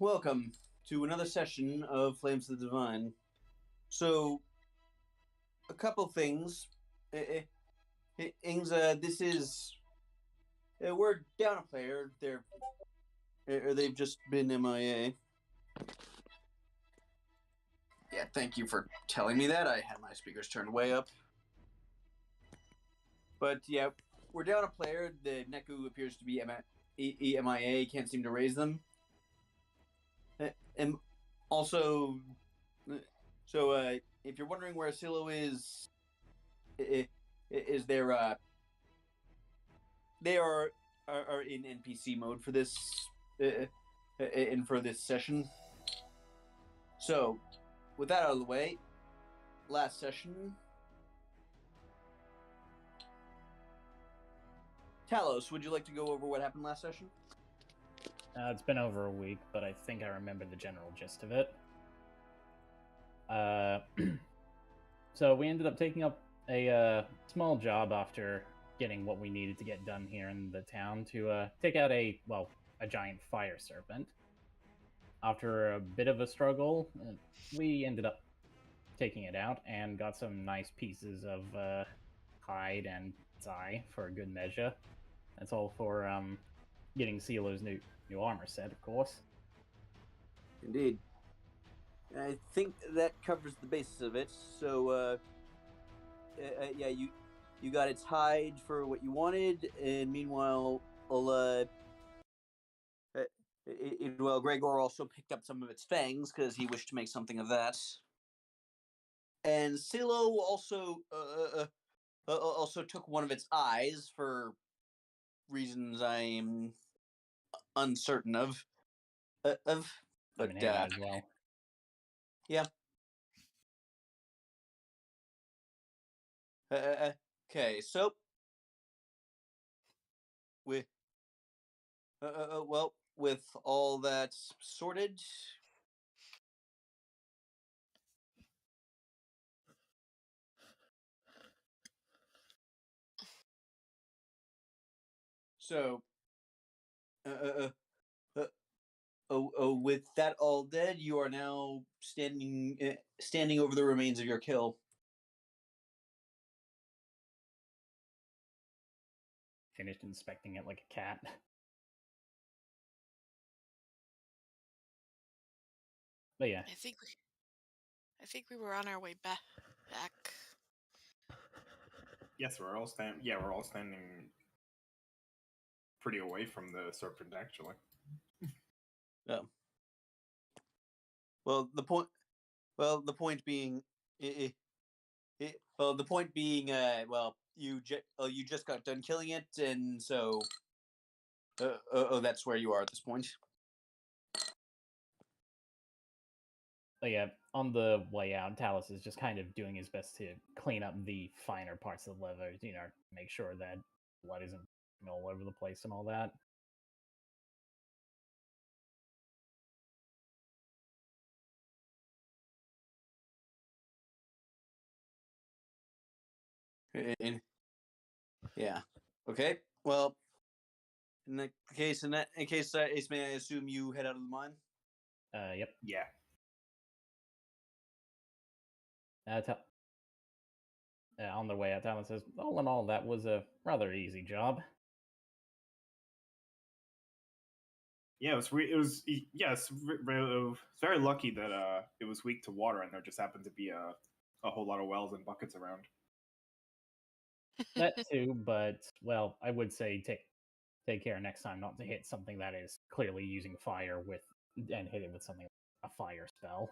welcome to another session of Flames of the Divine. So, a couple things. This is we're down a player. They've just been MIA. Yeah, thank you for telling me that. I had my speakers turned way up. But yeah, we're down a player. The Neku appears to be MIA. Can't seem to raise them. And also, so if you're wondering where Silo is there? They are in NPC mode for this and for this session. So, with that out of the way, last session. Talos, would you like to go over what happened last session? It's been over a week, but I think I remember the general gist of it. So we ended up taking up a small job after getting what we needed to get done here in the town to take out a giant fire serpent. After a bit of a struggle, we ended up taking it out and got some nice pieces of hide and thigh for a good measure. That's all for getting Silo's new armor set, of course. Indeed. I think that covers the basis of it. So, yeah, you got its hide for what you wanted, and meanwhile, Gregor also picked up some of its fangs because he wished to make something of that. And Silo also took one of its eyes for reasons I am uncertain of. But as well. Yeah. Okay, so with with all that sorted, so with that all dead, you are now standing over the remains of your kill. Finished inspecting it like a cat. But yeah, I think we were on our way back. Yes, we're all standing pretty away from the serpent, actually. Yeah. The point being, you just got done killing it, and so, that's where you are at this point. But yeah, on the way out, Talos is just kind of doing his best to clean up the finer parts of the leather, make sure that blood isn't all over the place and all that. Yeah. Okay. Well, in case, Ace, may I assume you head out of the mine? Yep. Yeah. On the way out, Talos says, all in all, that was a rather easy job. Yeah, it's very lucky that it was weak to water, and there just happened to be a whole lot of wells and buckets around. That too, but I would say take care next time not to hit something that is clearly using fire and hit it with something like a fire spell.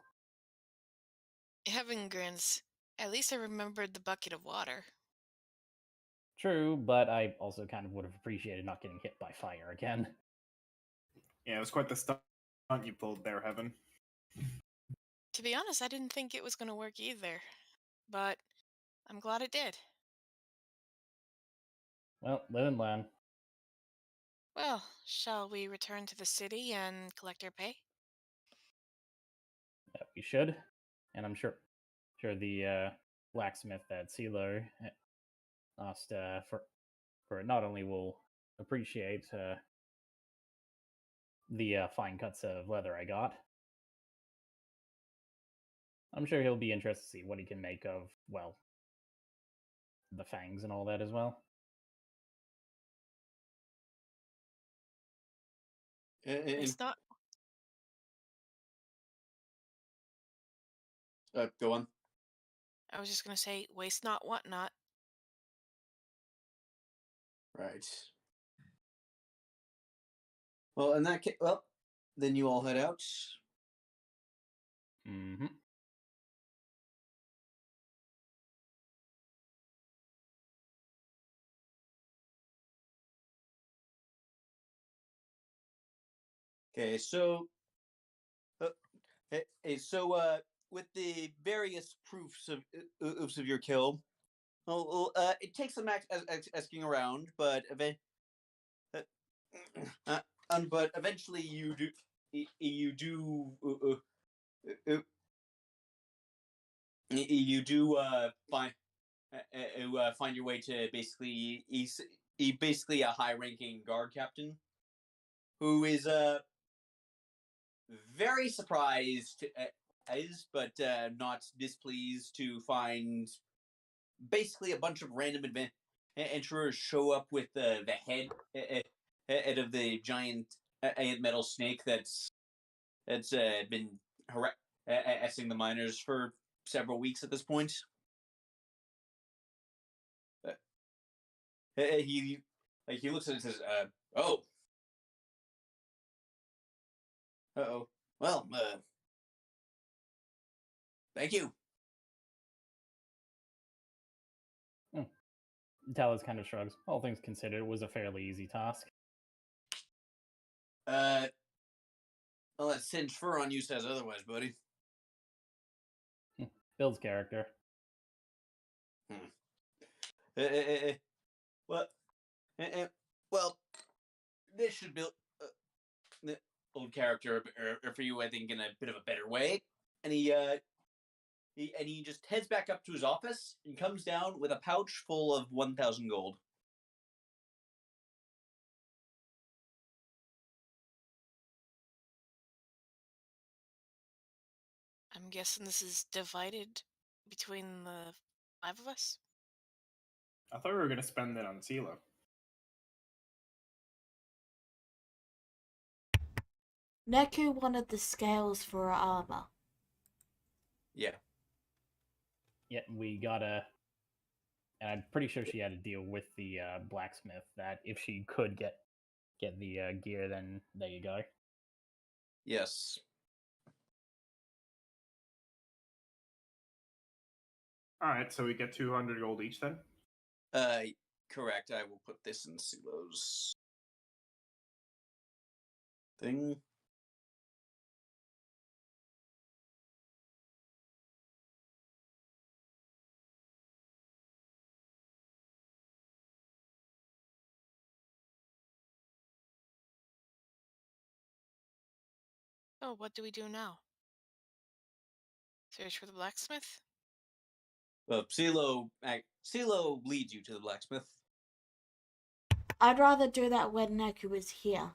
Heaven grins. At least I remembered the bucket of water. True, but I also kind of would have appreciated not getting hit by fire again. Yeah, it was quite the stunt you pulled there, Heaven. To be honest, I didn't think it was going to work either, but I'm glad it did. Well, live and learn. Well, shall we return to the city and collect our pay? We should, and I'm sure the blacksmith at Silo asked for it not only will appreciate the fine cuts of leather I got. I'm sure he'll be interested to see what he can make of, well, the fangs and all that as well. It's not. Go on. I was just gonna say, waste not, want not. Right. Well, in that case, well, then you all head out. Mm-hmm. Okay, so, with the various proofs of your kill, well, it takes some asking around, but but eventually you do find your way to basically a high-ranking guard captain who is very surprised but not displeased to find basically a bunch of random adventurers show up with the head of the giant metal snake that's been harassing the miners for several weeks at this point. He looks at it and says, "Oh, oh, well, thank you." Talos kind of shrugs. All things considered, it was a fairly easy task. Well, that singed fur on you says otherwise, buddy. Bill's character. Well, well, this should build the old character for you, I think, in a bit of a better way. And he just heads back up to his office and comes down with a pouch full of 1,000 gold. I'm guessing this is divided between the 5 of us. I thought we were gonna spend it on CeeLo. Neku wanted the scales for her armor. Yeah. Yeah, we gotta. And I'm pretty sure she had to deal with the blacksmith that if she could get the gear, then there you go. Yes. All right, so we get 200 gold each then. Correct. I will put this in Silo's thing. Oh, what do we do now? Search for the blacksmith? Well, Silo leads you to the blacksmith. I'd rather do that when Neku is here.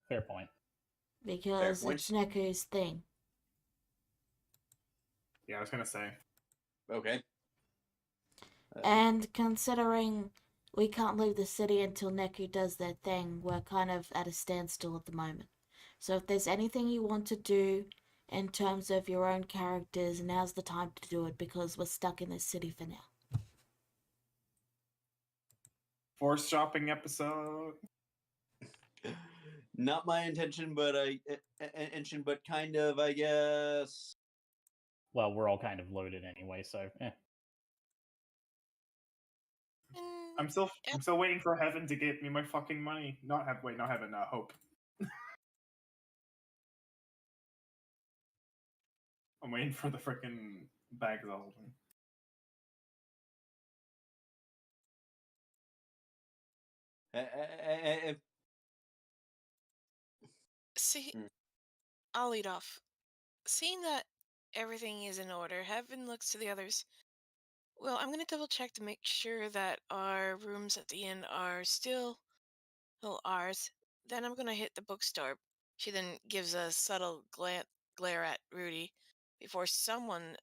Fair point. Because it's Neku's thing. Yeah, I was gonna say. Okay. And considering we can't leave the city until Neku does their thing, we're kind of at a standstill at the moment. So if there's anything you want to do in terms of your own characters, now's the time to do it because we're stuck in this city for now. Force shopping episode. Not my intention, but kind of, I guess. Well, we're all kind of loaded anyway, so I'm still waiting for Heaven to get me my fucking money. Not Heaven, Hope. I'm waiting for the freaking bags all of them. See, I'll lead off. Seeing that everything is in order, Heaven looks to the others. Well, I'm going to double check to make sure that our rooms at the inn are still ours. then I'm gonna hit the bookstore. She then gives a subtle glare at Rudy before someone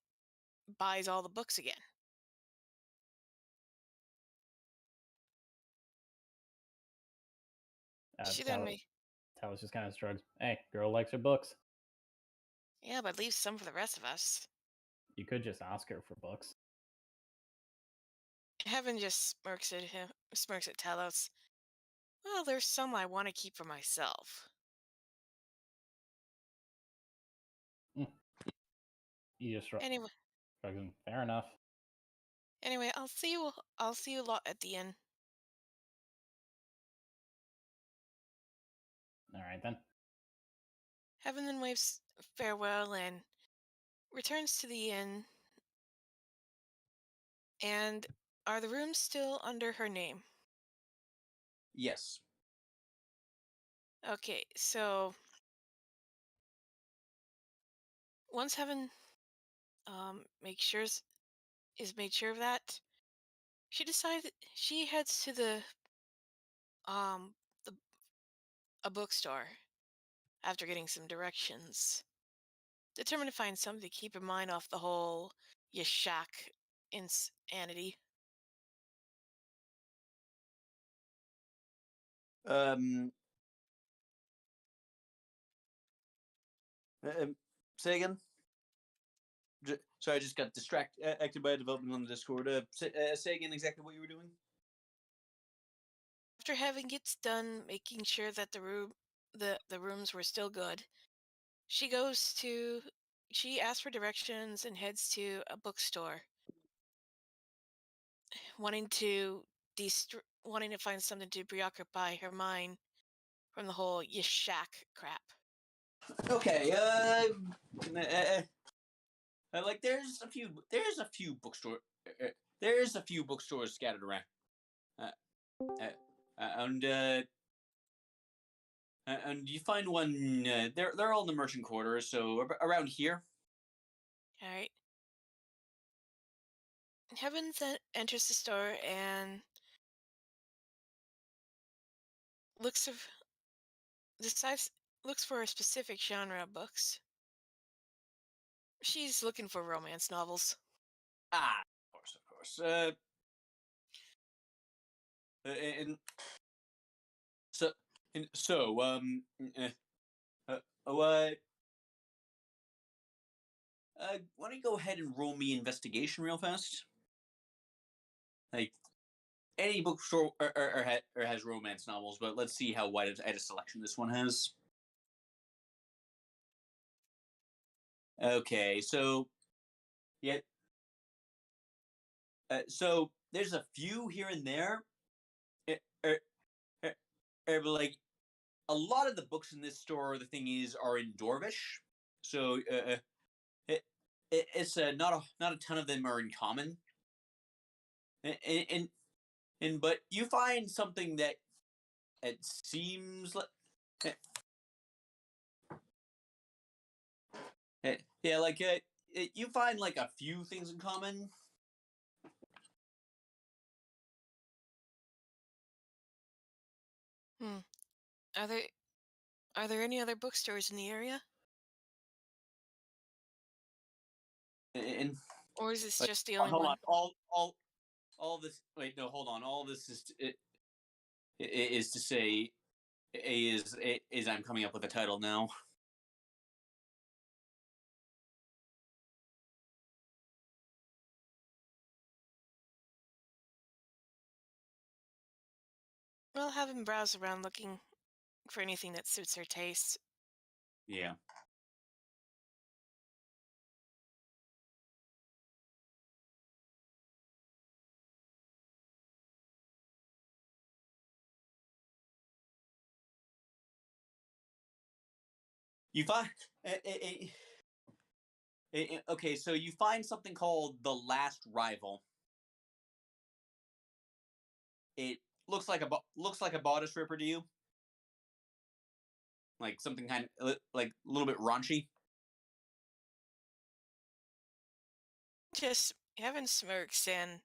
buys all the books again. She then may, Talos just kind of shrugs. Hey, girl likes her books. yeah, but leave some for the rest of us. You could just ask her for books. Heaven just smirks at Talos. Well, there's some I want to keep for myself. You just shrugs. Anyway, Fair enough. anyway, I'll see you. I'll see you a lot at the inn. All right then. Heaven then waves farewell and returns to the inn. And are the rooms still under her name? Yes. Okay, so once Heaven makes sure is made sure of that, she decides she heads to um the a bookstore after getting some directions, determined to find something to keep her mind off the whole Yashak insanity. Um, say again. Sorry, I just got acted by a development on the Discord. Say again exactly what you were doing. After Heaven gets done making sure that the rooms were still good, she goes to she asks for directions and heads to a bookstore, wanting to wanting to find something to preoccupy her mind from the whole Yashak crap. Okay. Like there's a few bookstores scattered around, and and you find one. They're all in the merchant quarter, so around here. All right. Heaven then enters the store and looks of decides looks for a specific genre of books. She's looking for romance novels. Ah, of course. And so why don't you go ahead and roll me investigation real fast? Like any bookstore or has romance novels, but let's see how wide a selection this one has. Okay, so yeah, so there's a few here and there, but like a lot of the books in this store, the thing is, are in Dorvish, so it, it's not a ton of them are in common, and but you find something that it seems like. Yeah, like you find like a few things in common. Hmm. Are there any other bookstores in the area, And or is this like, just the only hold one? on, all this. Wait, no, hold on. All this is to say is I'm coming up with a title now. Well, have him browse around looking for anything that suits her taste. Yeah. You find okay, so you find something called The Last Rival. It looks like a bodice ripper to you, like something kind of like a little bit raunchy. Just Heaven smirks and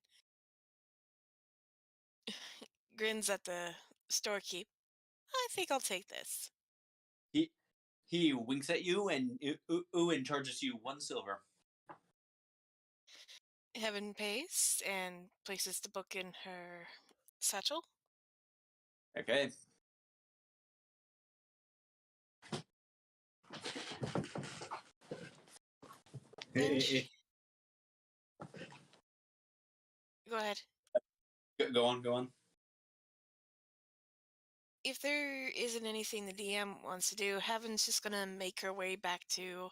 grins at the storekeep. I think I'll take this. He winks at you and and charges you 1 silver. Heaven pays and places the book in her satchel. Okay. Then go ahead. Go on. If there isn't anything the DM wants to do, Heaven's just gonna make her way back to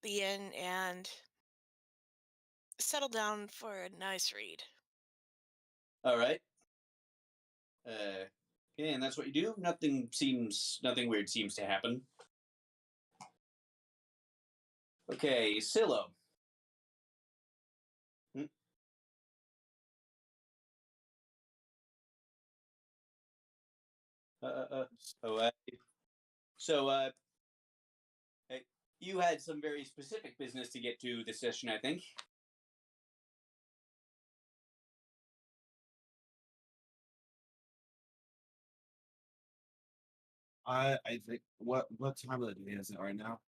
the inn and settle down for a nice read. All right. Okay, and that's what you do. Nothing weird seems to happen. Okay, Silo. So, you had some very specific business to get to this session, I think. I think what time of the day is it right now?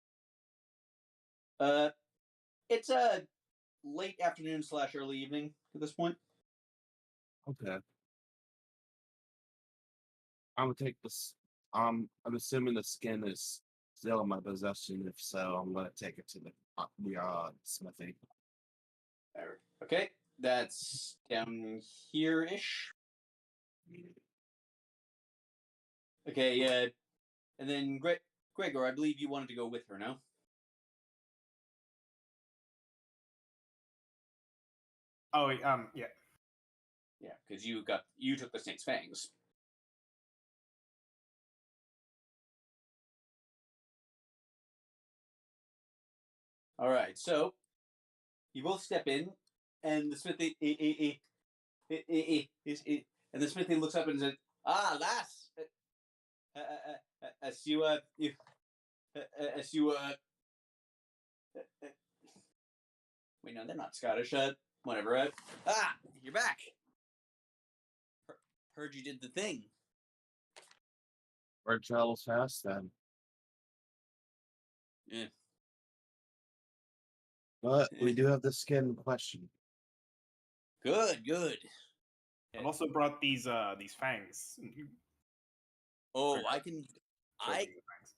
It's a late afternoon / early evening at this point. Okay. I'm gonna take this. I'm assuming the skin is still in my possession. If so, I'm gonna take it to the smithy. Okay, that's down here-ish. Okay, and then Gregor, I believe you wanted to go with her, no? Oh, yeah. Yeah, because you took the snake's fangs. All right, so you both step in, and the smithy and the smithy looks up and says, "Ah, lass, as you wait, no, they're not Scottish. Whatever. You're back. Heard you did the thing. Word travels fast, then. Yeah. But we do have the skin question. Good. I've also brought these fangs. Oh, Figure I out can. choosing the fangs.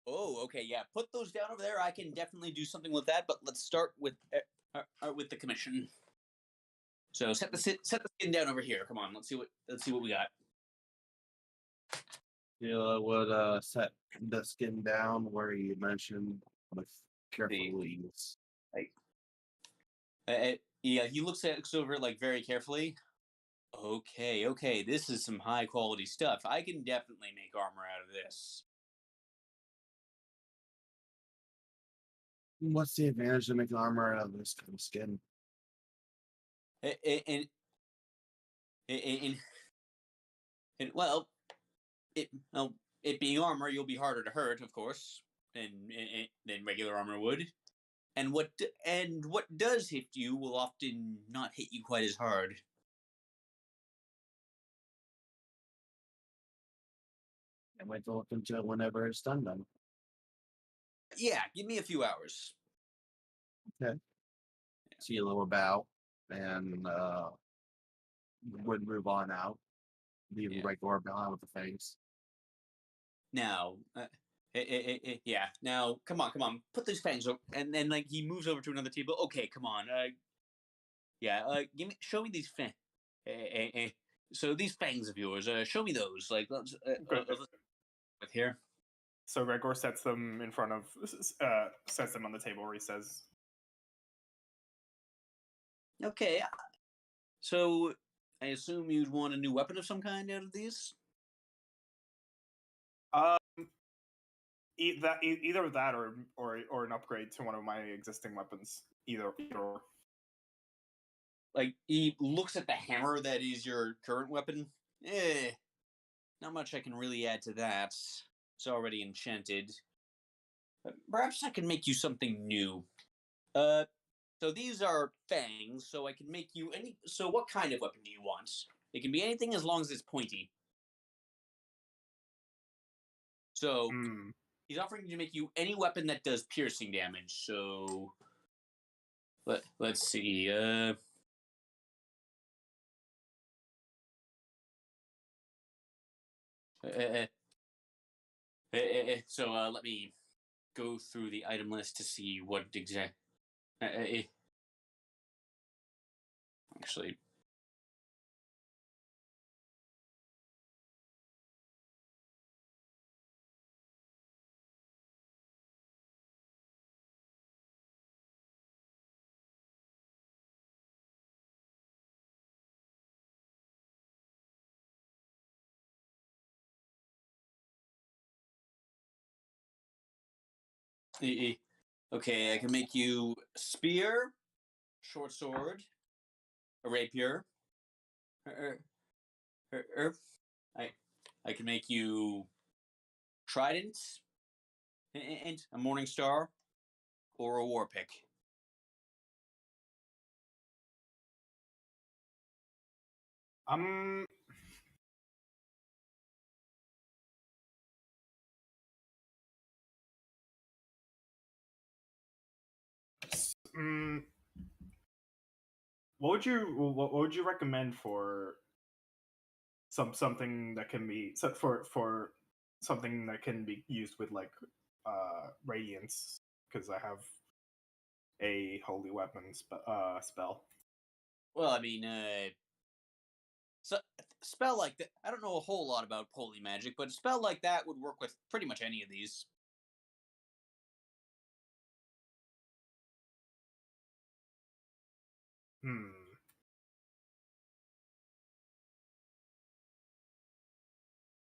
Oh, okay, yeah. Put those down over there. I can definitely do something with that. But let's start with the commission. So set the skin down over here. Come on, let's see what we got. Sheila would set the skin down where you mentioned with careful ease. Yeah, he looks over it like very carefully. Okay, this is some high quality stuff. I can definitely make armor out of this. What's the advantage of making armor out of this kind of skin? And well, it being armor, you'll be harder to hurt, of course, than regular armor would. And what does hit you will often not hit you quite as hard. And wait to look into it whenever it's done. Then. Yeah, give me a few hours. Okay. Sheila will bow and would move on out, leaving Gregor behind with the fangs. Now, yeah. Now, come on, put these fangs over, and then like he moves over to another table. Okay, come on. Show me these fangs. So these fangs of yours, show me those. Like, let's with here. So Gregor sets them in front of, sets them on the table where he says, Okay, so I assume you'd want a new weapon of some kind out of these? Either that or an upgrade to one of my existing weapons. Either or. Like, he looks at the hammer that is your current weapon. Not much I can really add to that. It's already enchanted. Perhaps I can make you something new. So these are fangs, so I can make you any... So what kind of weapon do you want? It can be anything as long as it's pointy. So he's offering to make you any weapon that does piercing damage. So let's see. So let me go through the item list to see what exact. Actually. Okay, I can make you a spear, short sword, a rapier. I can make you trident and a morning star or a war pick. What would you recommend for something that can be for something that can be used with like radiance? Because I have a holy weapon spell. Well, I mean, so spell like that. I don't know a whole lot about holy magic, but a spell like that would work with pretty much any of these.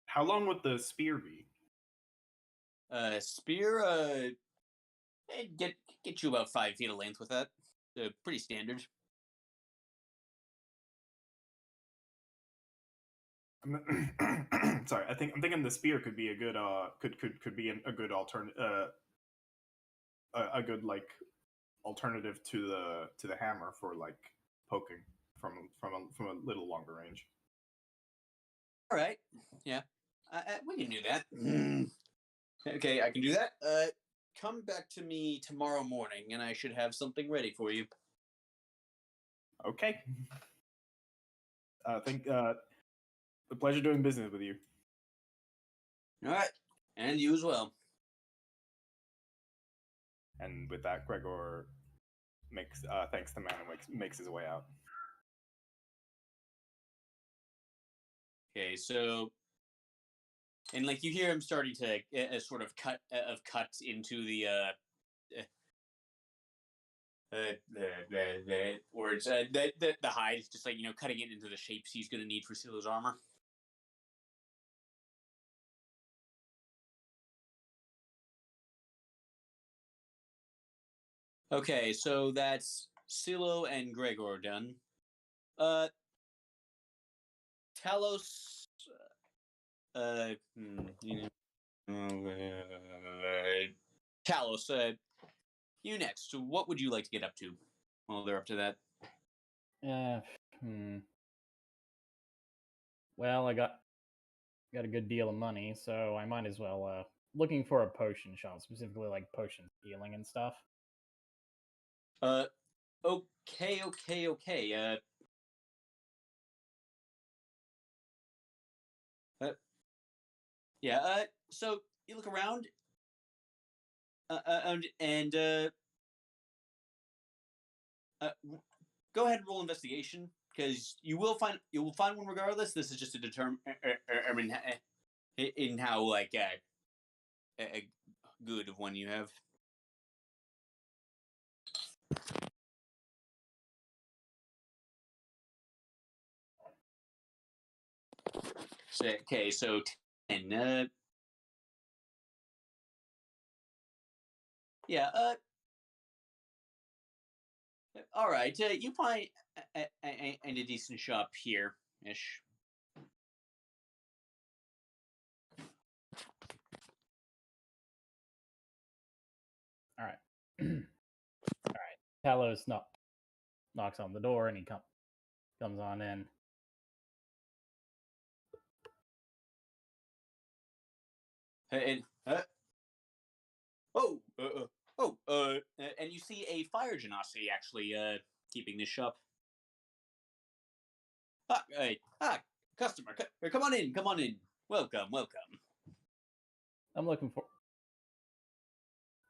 How long would the spear be? Spear, get you about 5 feet of length with that. Pretty standard. Sorry, I'm thinking the spear could be a good could be a good a good like alternative to the hammer for like poking from a little longer range. All right, yeah, we can do that. Okay, I can do that. Come back to me tomorrow morning, and I should have something ready for you. Okay. A pleasure doing business with you. All right, and you as well. And with that, Gregor makes thanks to man and makes his way out. Okay, so, and like you hear him starting to sort of cut into the words. The hide, just like cutting it into the shapes he's going to need for Silo's armor. Okay, so that's Silo and Gregor done. Talos. Talos. You next. So what would you like to get up to? Well, they're up to that. Well, I got a good deal of money, so I might as well looking for a potion shop, specifically like potion healing and stuff. Okay. Yeah. So you look around, and go ahead and roll investigation, because you will find one regardless. This is just to determine in how like a good of one you have. So, okay, so 10. Yeah. All right. You find a decent shop here ish. All right. All right. Talos knocks on the door, and he comes on in. And and you see a fire genasi actually keeping this shop. Customer, come on in, come on in. Welcome. I'm looking for.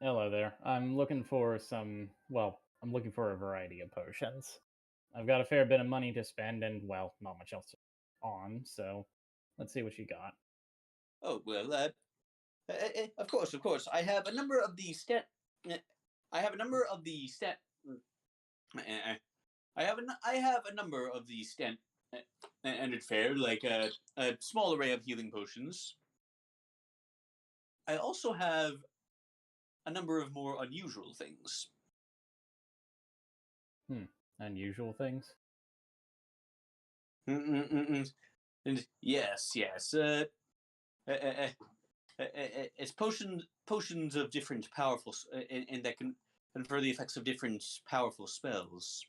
Hello there. I'm looking for some. Well, I'm looking for a variety of potions. I've got a fair bit of money to spend, and well, not much else on. So, let's see what you got. Oh well, of course. I have a number of the stat. I have a number of the stat. I have a number of the standard fare, like a small array of healing potions. I also have a number of more unusual things. Unusual things? And yes. It's potions of different powerful, and that can confer the effects of different powerful spells.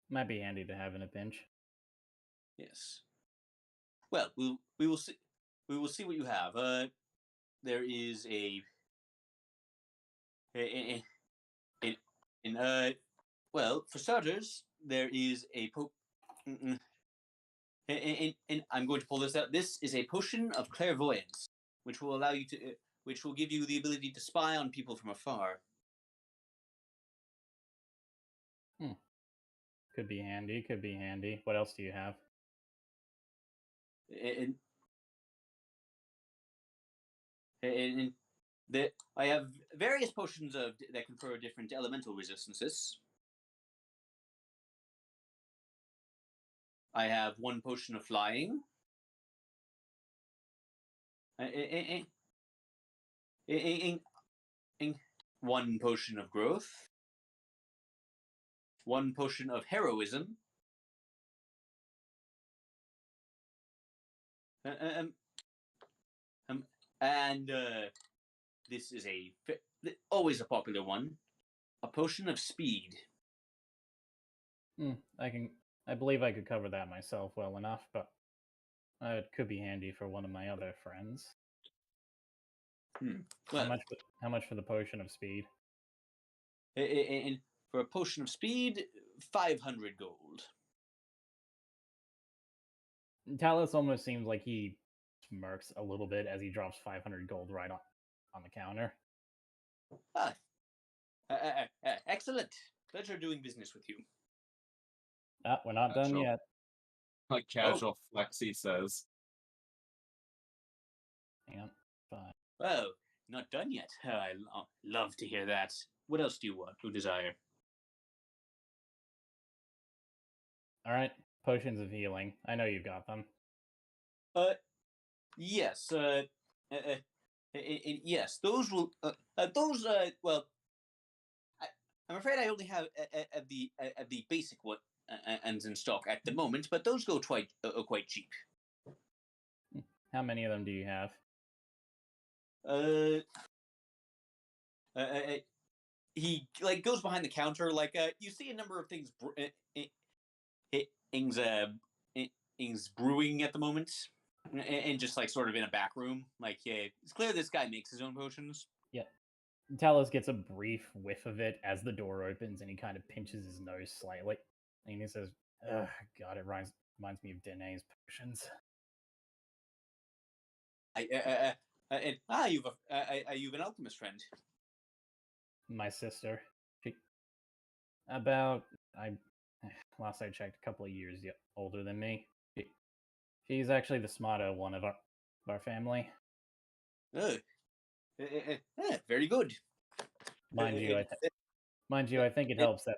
Might be handy to have in a pinch. Yes. Well, we will see. We will see what you have. There is well, for starters, there is a and I'm going to pull this out. This is a potion of clairvoyance, which will allow you to, which will give you the ability to spy on people from afar. Could be handy. What else do you have? And I have various potions that confer different elemental resistances. I have one potion of flying. One potion of growth. One potion of heroism. And this is always a popular one, a potion of speed. I believe I could cover that myself well enough, but it could be handy for one of my other friends. Well, how much for the potion of speed? And for a potion of speed, 500 gold. Talos almost seems like he smirks a little bit as he drops 500 gold right on the counter. Excellent. Pleasure doing business with you. We're not done yet. Like casual flex, he says. Hang on. 5. Oh, not done yet. I love to hear that. What else do you want or desire? All right. Potions of healing. I know you've got them. Yes. Yes. Those will. Well, I'm afraid I only have the basic one ends in stock at the moment, but those go quite cheap. How many of them do you have? He goes behind the counter. You see a number of things. Things brewing at the moment, and just sort of in a back room. It's clear this guy makes his own potions. Yeah. Talos gets a brief whiff of it as the door opens, and he kind of pinches his nose slightly, and he says, "Ugh, God, it reminds me of Danae's potions." You've an alchemist friend. My sister. Last I checked, a couple of years older than me. She's actually the smarter one of our family. Very good. Mind you, I think it helps that.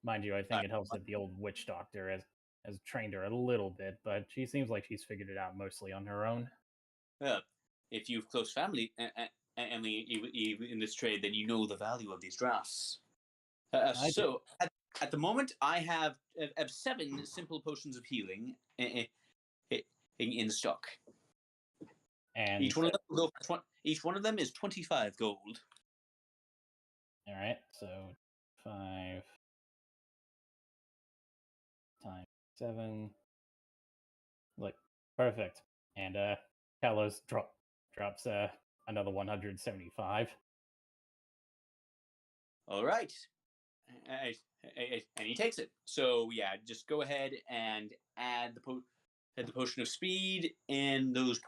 Mind you, I think it helps that the old witch doctor has trained her a little bit, but she seems like she's figured it out mostly on her own. If you've close family and in this trade, then you know the value of these drafts. So at the moment, I have 7 simple potions of healing in stock. And each one of them is 25 gold. All right, so 5 times 7. Look, perfect. And Talos drops another 175. All right. And he takes it. So yeah, just go ahead and add the potion of speed and those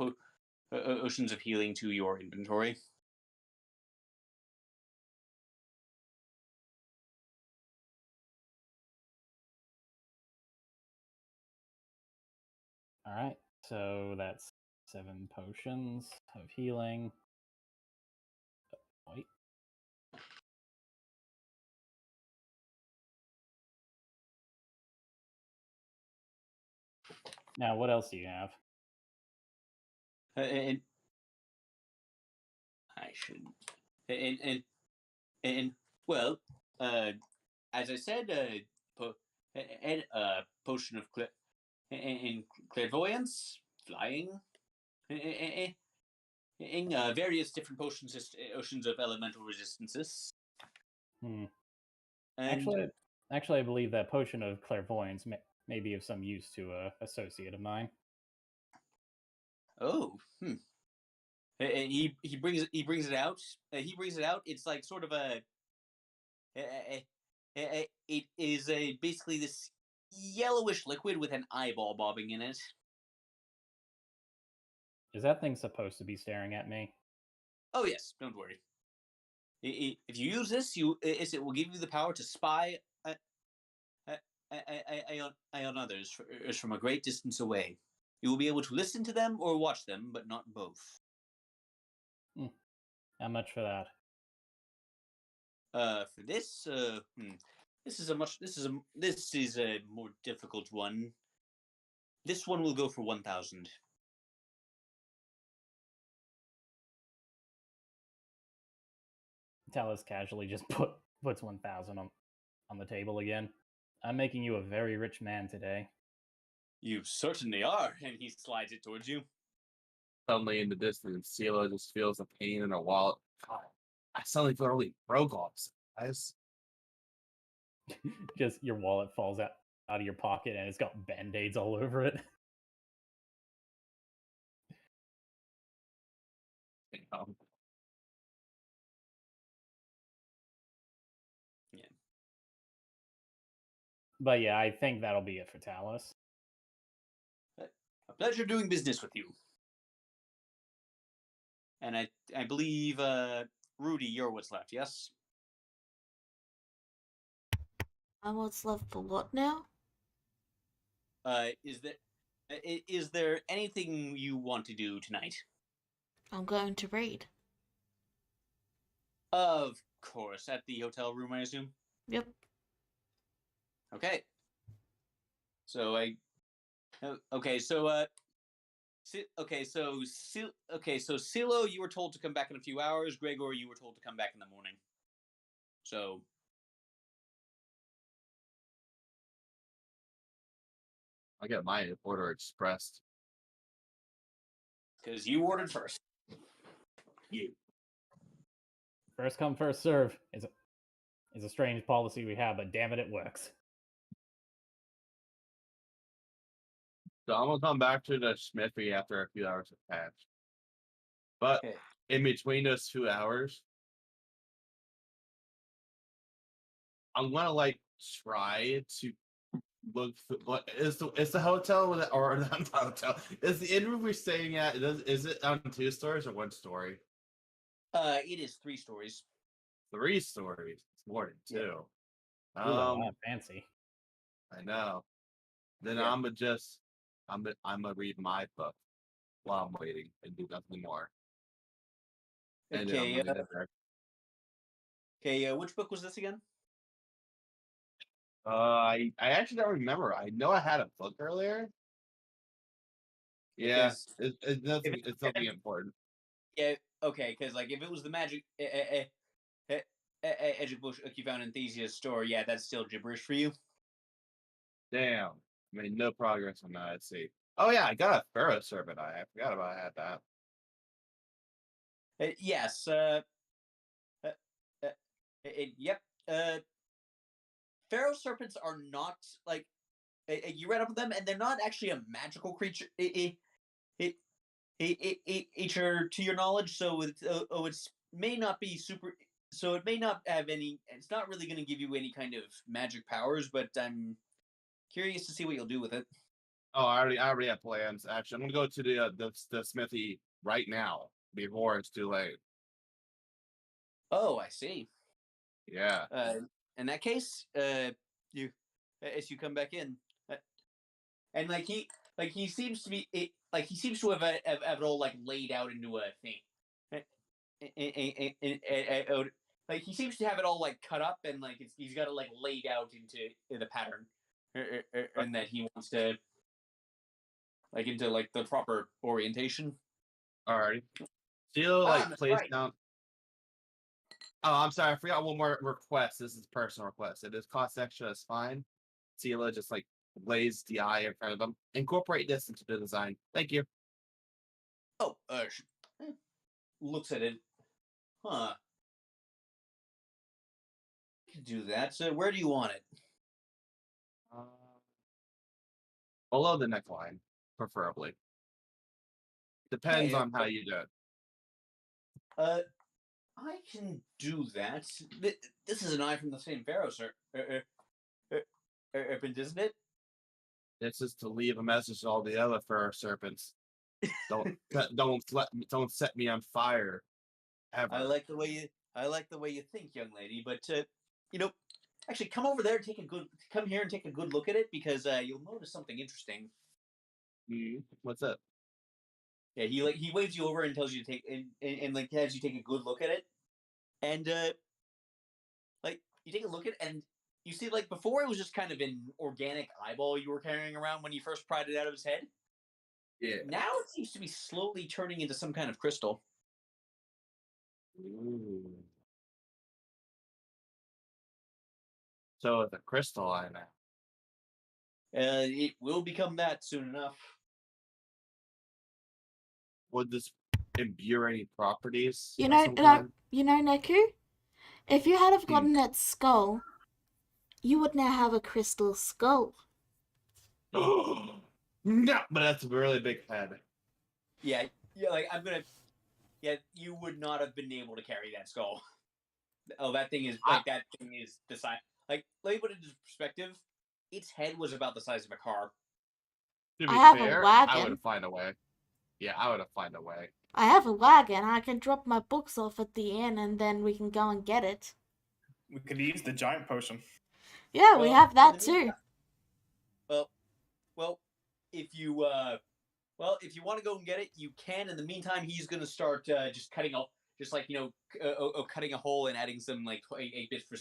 oceans of healing to your inventory. All right, so that's 7 potions of healing. Wait. Now, what else do you have? And I should and well, as I said, potion of clairvoyance, flying, various different oceans of elemental resistances. Hmm. And Actually, I believe that potion of clairvoyance may be of some use to a associate of mine. And he brings it out. He brings it out. It's like sort of it is basically this yellowish liquid with an eyeball bobbing in it. Is that thing supposed to be staring at me? Oh yes, don't worry. If you use this, it will give you the power to spy on others from a great distance away. You will be able to listen to them or watch them, but not both. How much for that? For this, this is a more difficult one. This one will go for 1,000. Talos casually just puts 1,000 on the table again. I'm making you a very rich man today. You certainly are, and he slides it towards you. Suddenly in the distance, Sela just feels a pain in her wallet. God, I suddenly feel really broke off. Guys. Just your wallet falls out of your pocket and it's got band-aids all over it. Yeah. But yeah, I think that'll be it for Talos. A pleasure doing business with you. And I believe, Rudy, you're what's left, yes? I'm what's left for what now? Is there anything you want to do tonight? I'm going to read. Of course, at the hotel room, I assume. Yep. Okay. So Silo, you were told to come back in a few hours. Gregor, you were told to come back in the morning. So I get my order expressed. because you ordered first. You. First come, first serve is a strange policy we have, but damn it, it works. So I'm gonna come back to the smithy after a few hours have passed. But Okay. in between those 2 hours, I'm gonna like try to look. What is the hotel or not the hotel? Is the inn room we're staying at? Is it on 2 stories or 1 story? It is 3 stories. 3 stories. It's more than 2. Ooh, fancy. I know. Then Yeah. I'm gonna read my book while I'm waiting and do nothing more. And then I'm Okay. gonna get there. Okay. Which book was this again? I actually don't remember. I know I had a book earlier. Yeah, it's something important. Yeah. Okay. Because like if it was the magic Edgic book you found in Thesia's store, yeah, that's still gibberish for you. Damn, I made no progress on that. Let's see. Oh yeah, I got a pharaoh serpent. I forgot about I had that. Yes. Yep. Pharaoh serpents are not like you read up on them, and they're not actually a magical creature. to your knowledge, so it's may not be super. So it may not have any. It's not really going to give you any kind of magic powers, but I'm curious to see what you'll do with it. Oh, I already have plans. Actually, I'm gonna go to the smithy right now before it's too late. Oh, I see. Yeah. In that case, you as you come back in, and he seems to be he seems to have it all like laid out into a thing. Like he seems to have it all like cut up and like he's got it like laid out into the pattern, and that he wants to like into like the proper orientation. Alrighty. She'll like That's place right. down. Oh, I'm sorry. I forgot one more request. This is a personal request. It is cost extra. It's fine. Sela just like lays the eye in front of them. Incorporate this into the design. Thank you. Oh, looks at it. Huh. Can do that. So where do you want it? Below the neckline, preferably. Depends Okay, on how you do it. I can do that. This is an eye from the same pharaoh, sir. Isn't it? This is to leave a message to all the other fur serpents. Don't set me on fire. Ever. I like the way you think, young lady. But actually, come over there and come here and take a good look at it because you'll notice something interesting. What's that? Yeah, he waves you over and tells you to take and like has you take a good look at it, and like you take a look at it and you see like before it was just kind of an organic eyeball you were carrying around when you first pried it out of his head. Yeah. Now it seems to be slowly turning into some kind of crystal. Ooh. So it's a crystal eye now. It will become that soon enough. Would this imbue any properties? You of know, some kind? Neku, if you had have gotten that skull, you would now have a crystal skull. No, but that's a really big head. Yeah, you would not have been able to carry that skull. Oh, that thing is the size. Like, let me put it into perspective. Its head was about the size of a car. To I be have a fair, wagon. I would find a way. Yeah, I would have find a way. I have a wagon. I can drop my books off at the inn and then we can go and get it. We could use the giant potion. Yeah, we have that too. Well, if you want to go and get it, you can. In the meantime, he's gonna start just cutting off, cutting a hole and adding some like a bits for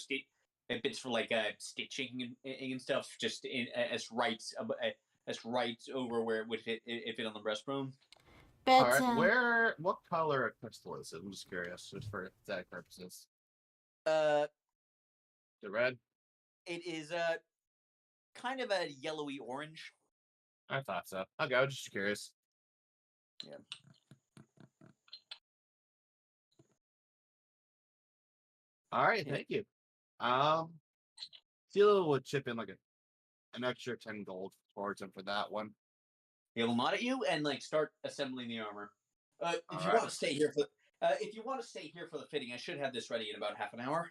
stitching and stuff, just as right over where it would fit on the breastbone. But, all right, what color a crystal is it? I'm just curious, just for aesthetic purposes. The red? It is kind of a yellowy orange. I thought so. Okay, I was just curious. Yeah. All right, thank you. Sela would chip in like an extra 10 gold towards him for that one. He'll nod at you and like start assembling the armor. If you right. want to stay here for the fitting, I should have this ready in about half an hour.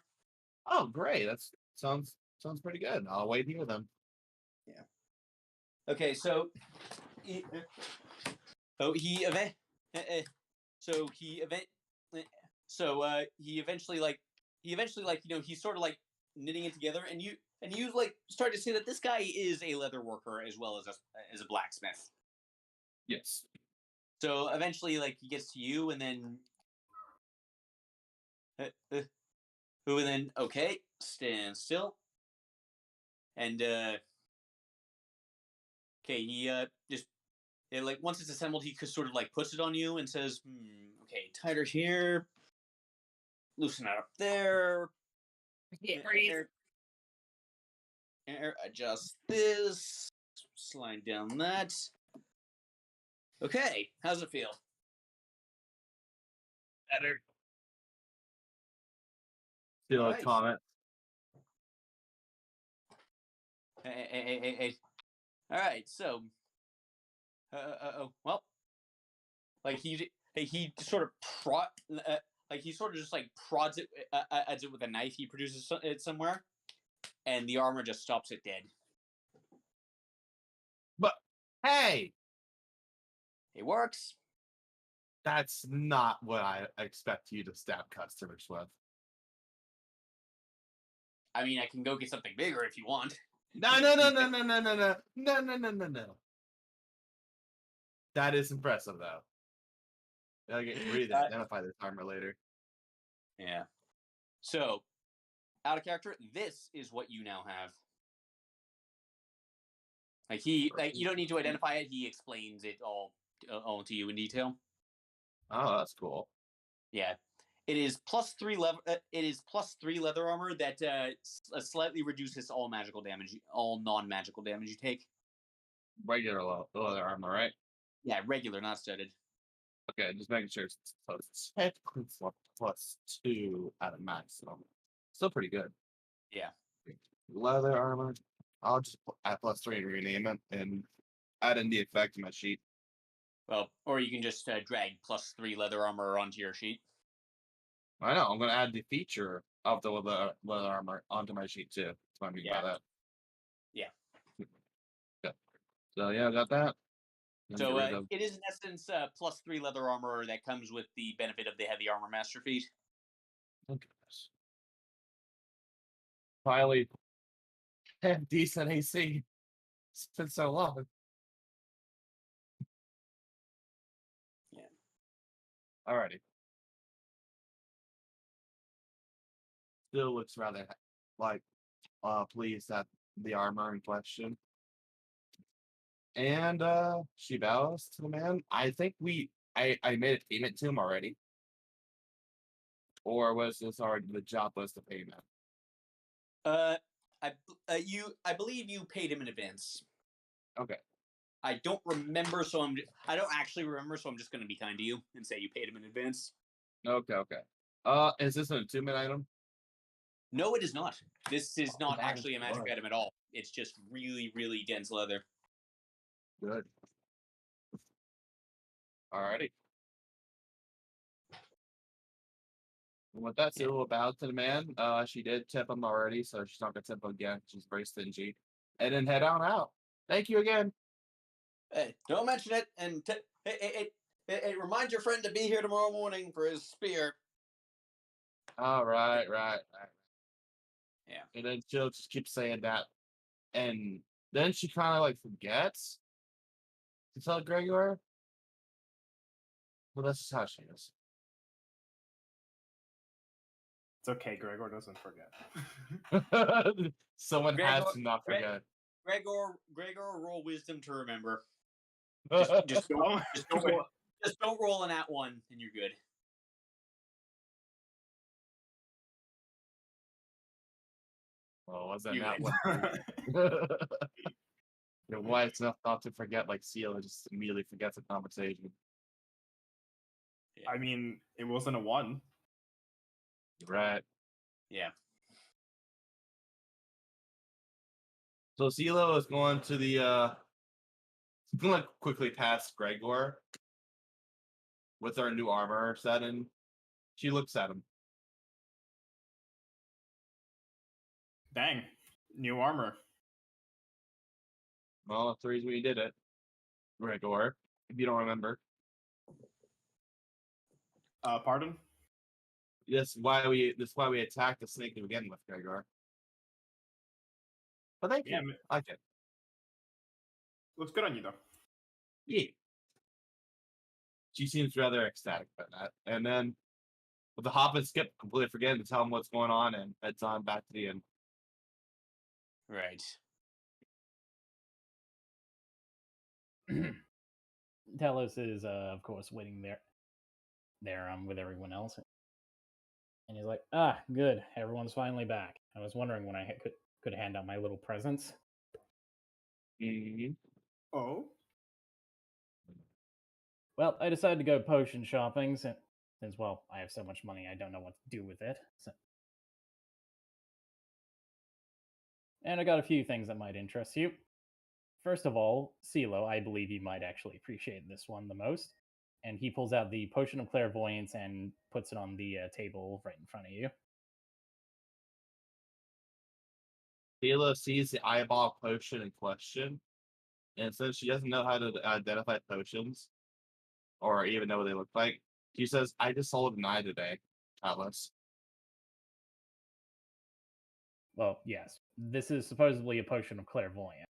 Oh, great! That sounds pretty good. I'll wait here then. Yeah. Okay, so he eventually he's sort of like knitting it together, and you like start to see that this guy is a leather worker as well as a blacksmith. Yes. So eventually, like he gets to you, and then okay, stand still, and okay, he just like once it's assembled, he sort of like puts it on you and says, okay, tighter here, loosen it up there, adjust this, slide down that. Okay, how's it feel? Better. Still a comment. Hey. All right, so, well, like he sort of he sort of just like prods it at it with a knife. He produces it somewhere, and the armor just stops it dead. But hey, It works. that's not what I expect you to stab customers with. I mean, I can go get something bigger if you want. No. That is impressive, though. I'll get ready to identify this armor later. Yeah. So, out of character, this is what you now have. Like you don't need to identify it. He explains it all to you in detail. Oh, that's cool. Yeah, it is +3 level. It is +3 leather armor that slightly reduces all magical damage, all non-magical damage you take. Regular leather armor, right? Yeah, regular, not studded. Okay, just making sure it's technically +2 out of maximum. Still pretty good. Yeah. Leather armor. I'll just add +3 and rename it and add in the effect to my sheet. Well, or you can just drag +3 leather armor onto your sheet. I know. I'm going to add the feature of the leather armor onto my sheet too. That's what I mean by that. Yeah. Okay. So yeah, I got that. So it is in essence +3 leather armor that comes with the benefit of the heavy armor master feat. Okay. Finally, have decent AC. It's been so long. Yeah. Alrighty. Still looks rather like pleased at the armor in question. And she bows to the man. I think I made a payment to him already. Or was this already the job was the payment? I believe you paid him in advance. Okay. I don't remember, I don't actually remember, so I'm just going to be kind to you and say you paid him in advance. Okay. Is this an attunement item? No, it is not. This is not that actually is a magic good. item at all. It's just really, really dense leather. Good. Alrighty. And with that, Sue bowed to the man. She did tip him already, so she's not gonna tip him again. She's very stingy. And then head on out. Thank you again. Hey, don't mention it, and it reminds your friend to be here tomorrow morning for his spear. All right. Yeah. And then she'll just keep saying that. And then she kind of like forgets to tell Gregor. Well, that's just how she is. It's okay, Gregor doesn't forget. Someone has to not forget. Gregor, roll wisdom to remember. Just Just don't roll an at one, and you're good. Well, wasn't You that win. one? Your wife's enough not to forget, like Seal just immediately forgets the conversation. Yeah. I mean, it wasn't a 1. Right. Yeah. So CeeLo is going to the going to quickly pass Gregor with our new armor set, and she looks at him. Dang, new armor. Well, that's the reason we did it, Gregor. If you don't remember, Pardon? this is why we attacked the snake to begin with, Gregor. But thank you. I like it. Looks good on you, though. Yeah. She seems rather ecstatic about that. And then with the hop and skip, completely forgetting to tell him what's going on, and heads on back to the inn. Right. Talos is, of course, waiting there with everyone else. And he's like, good. Everyone's finally back. I was wondering when I could hand out my little presents. Mm-hmm. Oh? Well, I decided to go potion shopping since, well, I have so much money I don't know what to do with it. And I got a few things that might interest you. First of all, CeeLo, I believe you might actually appreciate this one the most. And he pulls out the potion of clairvoyance and puts it on the table right in front of you. Tila sees the eyeball potion in question, and since she doesn't know how to identify potions, or even know what they look like, she says, "I just sold an eye today, Atlas." Well, yes, this is supposedly a potion of clairvoyance.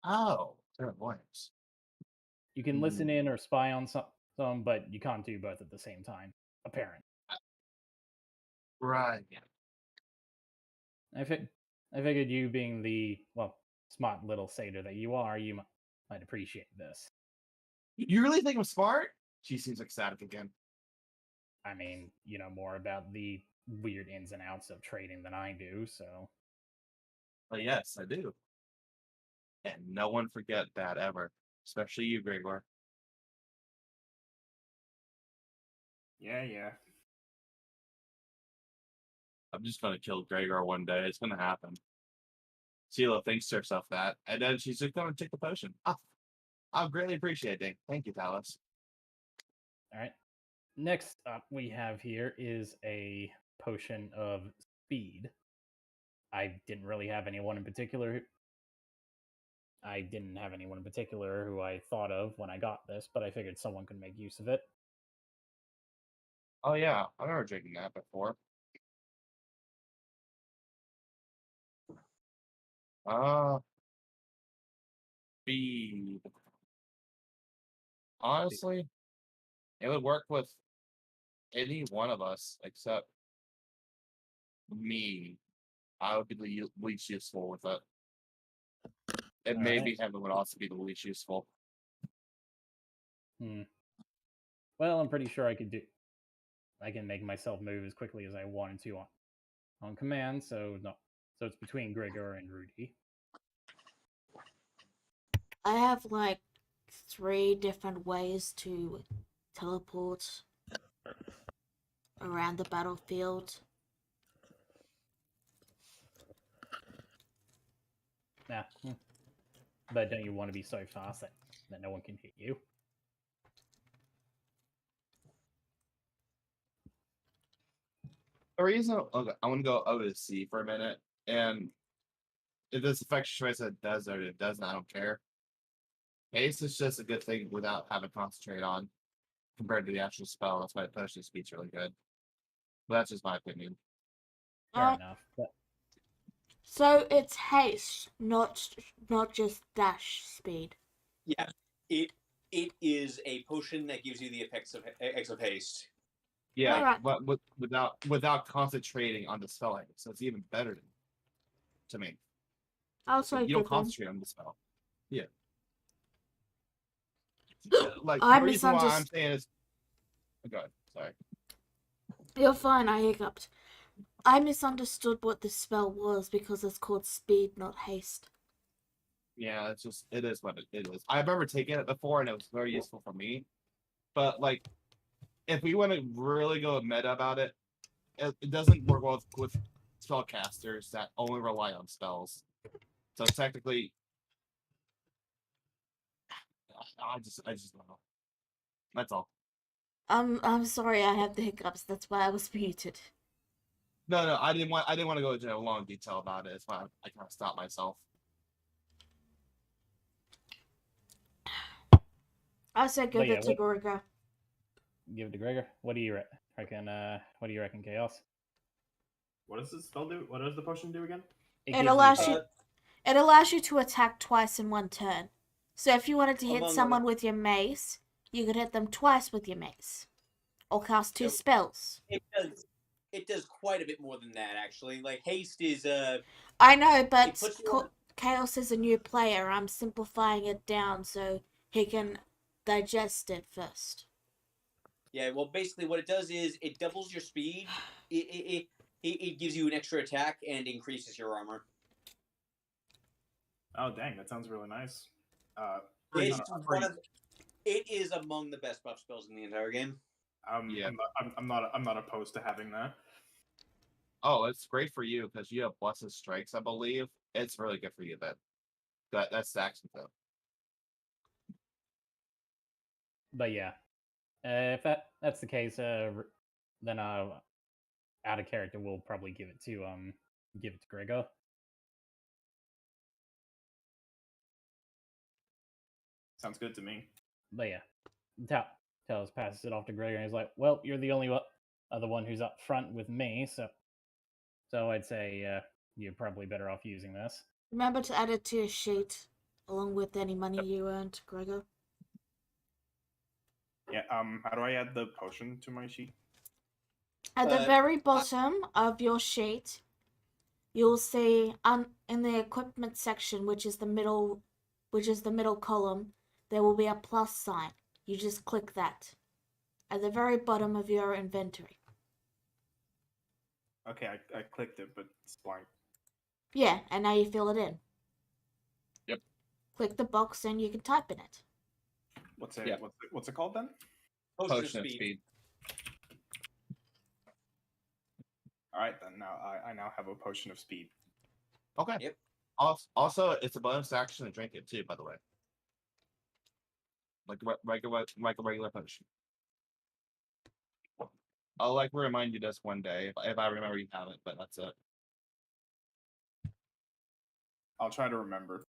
Oh, clairvoyance. You can listen in or spy on some, but you can't do both at the same time. Apparent. Right. I figured you being the smart little satyr that you are, you might appreciate this. You really think I'm smart? She seems ecstatic again. I mean, you know more about the weird ins and outs of trading than I do, so. But yes, I do. And no one forget that ever, especially you, Gregor. Yeah. I'm just gonna kill Gregor one day. It's gonna happen. Sela thinks to herself that, and then she's just gonna take the potion. I'll greatly appreciate it. Thank you, Talos. All right. Next up, we have here is a potion of speed. I didn't really have anyone in particular. I didn't have anyone in particular who I thought of when I got this, but I figured someone could make use of it. Oh yeah, I've never drinking that before. Speed. Honestly, it would work with any one of us except me. I would be the least useful with it. And All maybe right. Heaven would also be the least useful. Well, I'm pretty sure I can make myself move as quickly as I wanted to on command, so no. So it's between Gregor and Rudy. I have like 3 different ways to teleport around the battlefield. Nah. But don't you want to be so fast that no one can hit you? The reason okay, I want to go over to sea for a minute, and if this affects your choice, it does or it doesn't. I don't care. Haste is just a good thing without having to concentrate on compared to the actual spell. That's why potion speed's really good. But that's just my opinion. Fair enough. But So it's haste, not just dash speed. Yeah, it is a potion that gives you the effects of haste. Yeah, Alright. but without concentrating on the spell, so it's even better to me. Also You good don't then. concentrate on the spell. Yeah. Like I the reason why I'm misunderstood. saying is, go ahead. Sorry. You're fine, I hiccuped. I misunderstood what the spell was because it's called speed, not haste. Yeah, it is what it is. I remember taking it before, and it was very useful for me. But like, if we want to really go meta about it, it doesn't work well with spellcasters that only rely on spells. So technically, I just don't know. That's all. I'm sorry I have the hiccups, that's why I was muted. No, I didn't want to go into a long detail about it. It's why I kind of stopped myself. I said give yeah, it to Gregor. give it to Gregor. What do you reckon? What do you reckon, Chaos? What does the spell do? What does the potion do again? It gives allows you. you. It allows you to attack twice in one turn. So if you wanted to hit Among someone other- with your mace, you could hit them twice with your mace, or cast 2 Yep. spells. It does quite a bit more than that, actually. Like haste is I know, but It puts you on- Chaos is a new player. I'm simplifying it down so he can digest it first. Yeah, well, basically, what it does is it doubles your speed. It gives you an extra attack and increases your armor. Oh dang, that sounds really nice. It is among the best buff spells in the entire game. Yeah. I'm not opposed to having that. Oh, it's great for you because you have blessed strikes, I believe. It's really good for you then. That stacks with them. But yeah, if that's the case, then out of character, we'll probably give it to Gregor. Sounds good to me. But yeah, Talos passes it off to Gregor, and he's like, "Well, you're the only other one who's up front with me, so I'd say you're probably better off using this." Remember to add it to your sheet, along with any money you earned, Gregor. Yeah. How do I add the potion to my sheet? At the very bottom of your sheet, you'll see in the equipment section, which is the middle column, there will be a plus sign. You just click that at the very bottom of your inventory. Okay, I clicked it, but it's blank. Yeah, and now you fill it in. Yep. Click the box and you can type in it. What's it? Yeah. What's it called then? Potion of speed. All right, then. Now I now have a potion of speed. Okay. Yep. Also, it's a bonus action to drink it too, by the way. Like a regular potion. I'll remind you this one day if I remember you have it, but that's it. I'll try to remember.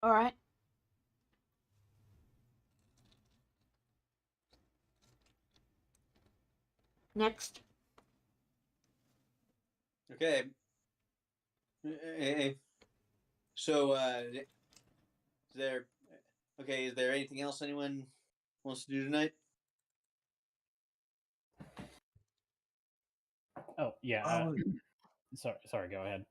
All right. Next. Okay. So, is there anything else anyone wants to do tonight? Oh yeah. Sorry. Go ahead.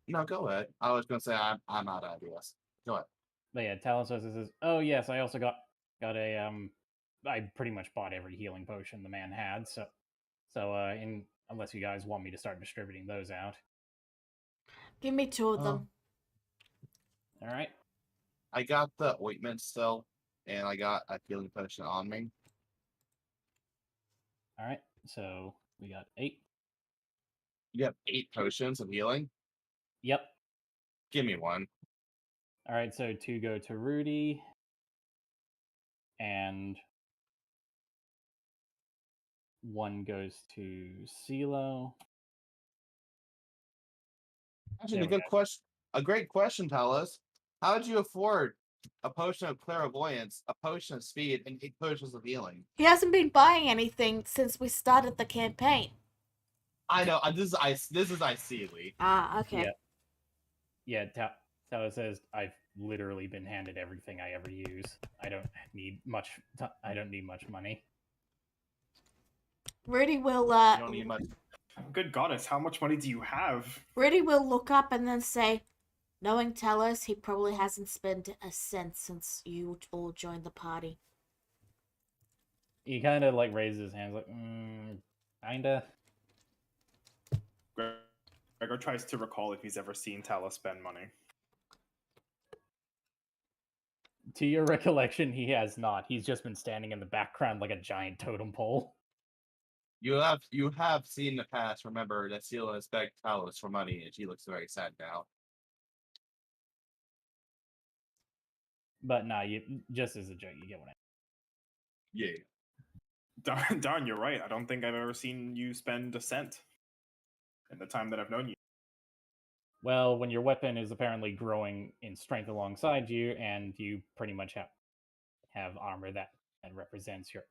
No, go ahead. I was gonna say I'm out of ideas. Go ahead. But yeah, Talos says, "Oh yes, I also got a I pretty much bought every healing potion the man had. So unless you guys want me to start distributing those out." Give me 2 of them. All right. I got the ointment still, and I got a healing potion on me. All right. So we got 8. You have 8 potions of healing. Yep. Give me one. All right. So 2 go to Rudy, and 1 goes to CeeLo. Actually, There we go. A great question, Talos. How did you afford a potion of clairvoyance, a potion of speed, and 8 potions of healing? He hasn't been buying anything since we started the campaign. I know. This is Lee. Ah, okay. Yeah. Talos says, "I've literally been handed everything I ever use. I don't need much money." Rudy will You don't need much. Good goddess, how much money do you have? Rudy will look up and then say, knowing Talos, he probably hasn't spent a cent since you all joined the party. He kind of raises his hands, kinda. Gregor tries to recall if he's ever seen Talos spend money. To your recollection, he has not. He's just been standing in the background like a giant totem pole. You have seen in the past. Remember that CeeLo has begged Talos for money, and she looks very sad now. But nah, just as a joke, you get what I Yeah. Darn, you're right. I don't think I've ever seen you spend a cent in the time that I've known you. Well, when your weapon is apparently growing in strength alongside you, and you pretty much have armor that represents your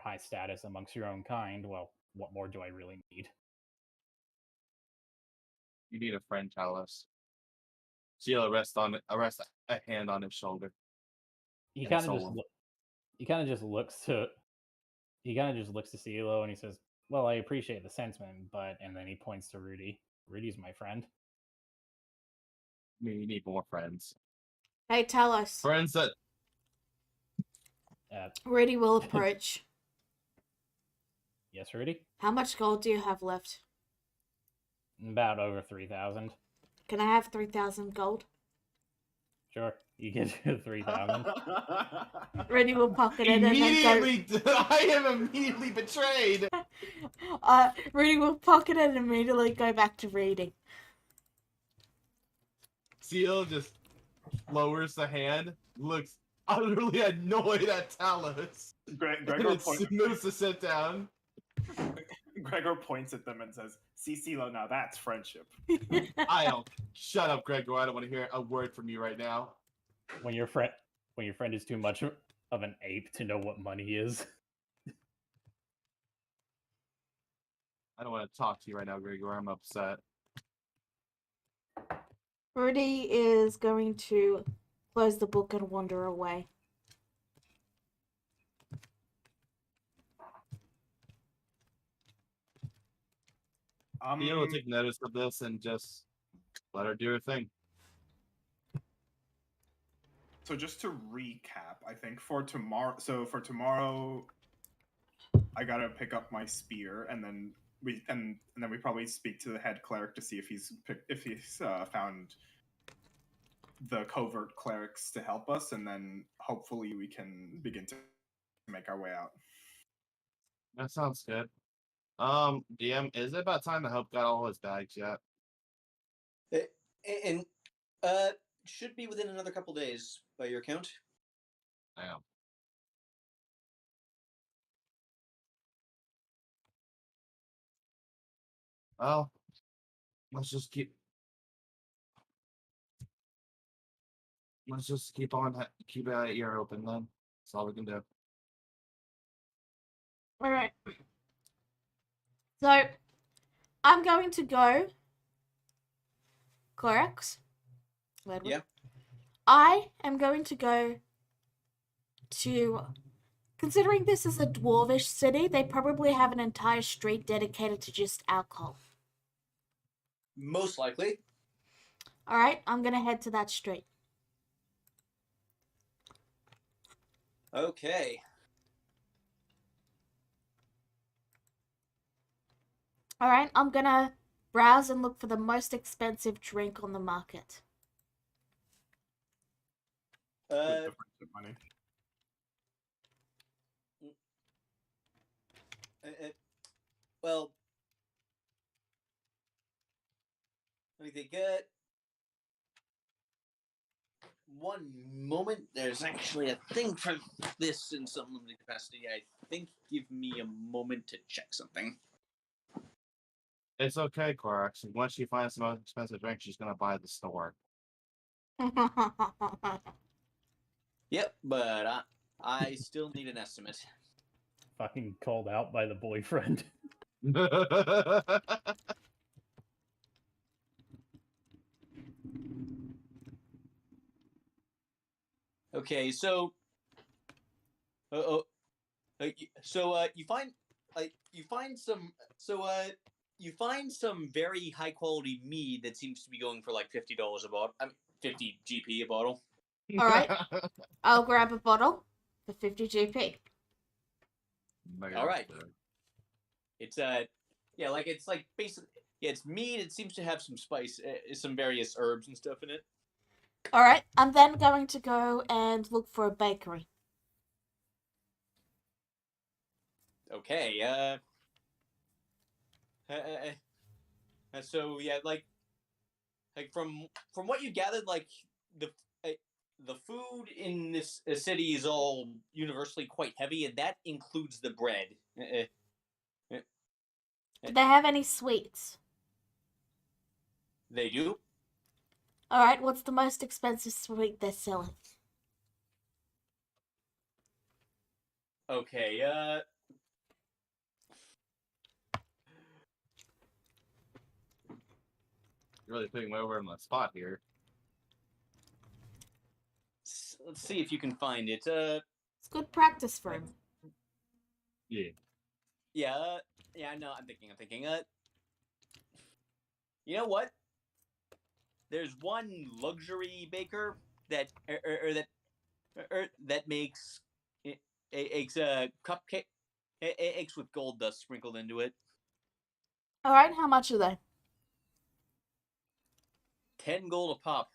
high status amongst your own kind, well, what more do I really need? You need a friend, Talos. CeeLo rests a hand on his shoulder. He kind of just looks to CeeLo and he says, "Well, I appreciate the sentiment, but," and then he points to Rudy. "Rudy's my friend." You need more friends. Hey, Talos. Friends that. Rudy will approach. Yes, Rudy? How much gold do you have left? About over 3,000. Can I have 3,000 gold? Sure, you get 3,000. Rudy will pocket it and then go... I am immediately betrayed. Rudy will pocket it and immediately go back to reading. Seal just lowers the hand, looks utterly annoyed at Talos, and Gregor, moves to sit down. Gregor points at them and says, "See, Silo, now that's friendship." Shut up, Gregor. I don't want to hear a word from you right now. When your friend is too much of an ape to know what money is. I don't want to talk to you right now, Gregor. I'm upset. Rudy is going to close the book and wander away. Theo will take notice of this and just let her do her thing. So just to recap, I think for tomorrow, I gotta pick up my spear, and then we probably speak to the head cleric to see if he's found the covert clerics to help us, and then hopefully we can begin to make our way out. That sounds good. DM, is it about time the Hope got all his bags yet? And should be within another couple days by your count. Yeah. Well, let's just keep an ear open then. That's all we can do. All right. So, I'm going to go. Clerics? Yeah. I am going to go to. Considering this is a dwarvish city, they probably have an entire street dedicated to just alcohol. Most likely. Alright, I'm gonna head to that street. Okay. Alright, I'm gonna browse and look for the most expensive drink on the market. Money. Well, let me think. One moment. There's actually a thing for this in some limited capacity. I think. Give me a moment to check something. It's okay, Corax. Once she finds the most expensive drink, she's gonna buy at the store. Yep, but I still need an estimate. Fucking called out by the boyfriend. Okay, so you find some very high quality mead that seems to be going for like $50 a bottle. I mean, 50 GP a bottle. Alright, I'll grab a bottle for 50 GP. All right. It's basically it's mead. It seems to have some spice, some various herbs and stuff in it. Alright, I'm then going to go and look for a bakery. Okay, so yeah, like from what you gathered, like the food in this city is all universally quite heavy, and that includes the bread. Do they have any sweets? They do. Alright, what's the most expensive sweet they're selling? Okay, You're really putting me over on the spot here. let's see if you can find it. It's good practice for him. Yeah. Yeah, no, I'm thinking. You know what? There's one luxury baker that makes cupcake eggs with gold dust sprinkled into it. Alright, how much are they? 10 gold a pop.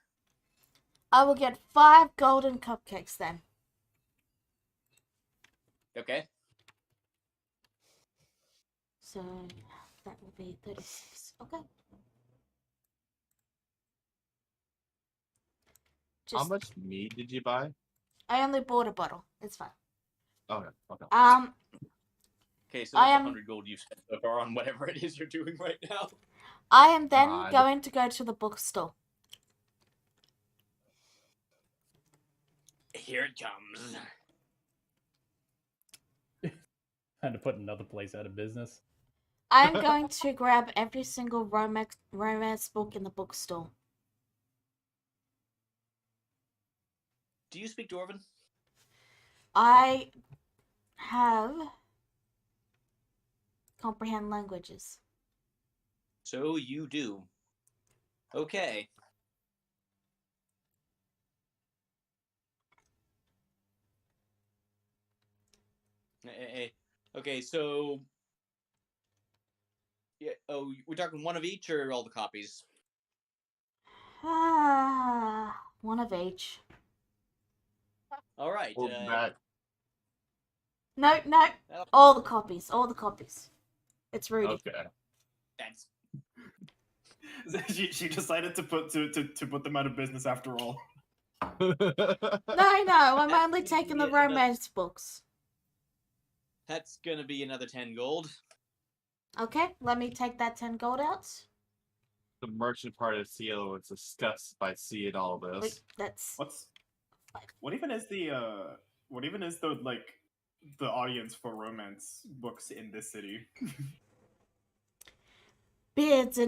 I will get 5 golden cupcakes then. Okay. So that will be 36. Okay. How Just much mead did you buy? I only bought a bottle. It's fine. Okay. Okay. Okay, so I that's am 100 gold you've spent so far on whatever it is you're doing right now. I am then God. going to go to the bookstore. Here it comes. Had to put another place out of business. I'm going to grab every single romance book in the bookstore. Do you speak Dwarven? I have comprehend languages. So you do. Okay. Okay, so yeah. Oh, we're talking one of each or all the copies? One of each. All right. Well, that No, that'll- all the copies. It's Rudy. okay. That's she decided to put them out of business after all. No, I'm That's only gonna taking be the romance books. that's gonna be another 10 gold. Okay, let me take that 10 gold out. The merchant part of Cielo was disgusted by seeing all this. Wait, that's What even is the like the audience for romance books in this city? Beards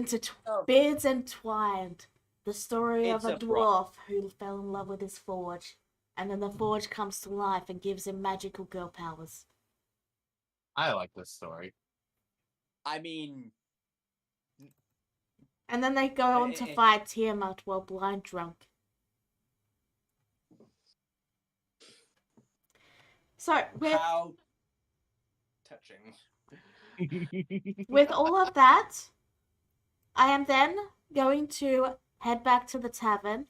Oh. Entwined. The story of It's a a bro- dwarf who fell in love with his forge. And then the forge comes to life and gives him magical girl powers. I like this story. I mean, And then they go on to fight Tiamat while blind drunk. So, how touching. with all of that, I am then going to head back to the tavern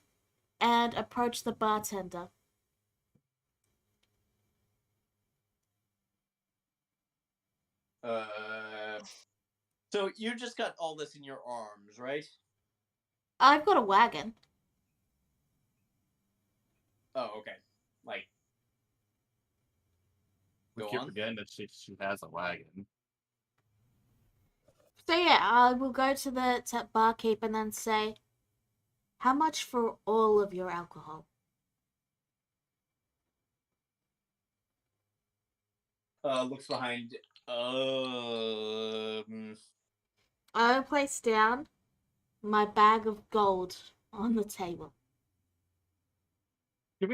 and approach the bartender. So you just got all this in your arms, right? I've got a wagon. Oh, okay. Like, We go keep on. forgetting that she has a wagon. So yeah, I will go to the barkeep and then say, how much for all of your alcohol? Looks behind. I will place down my bag of gold on the table. Can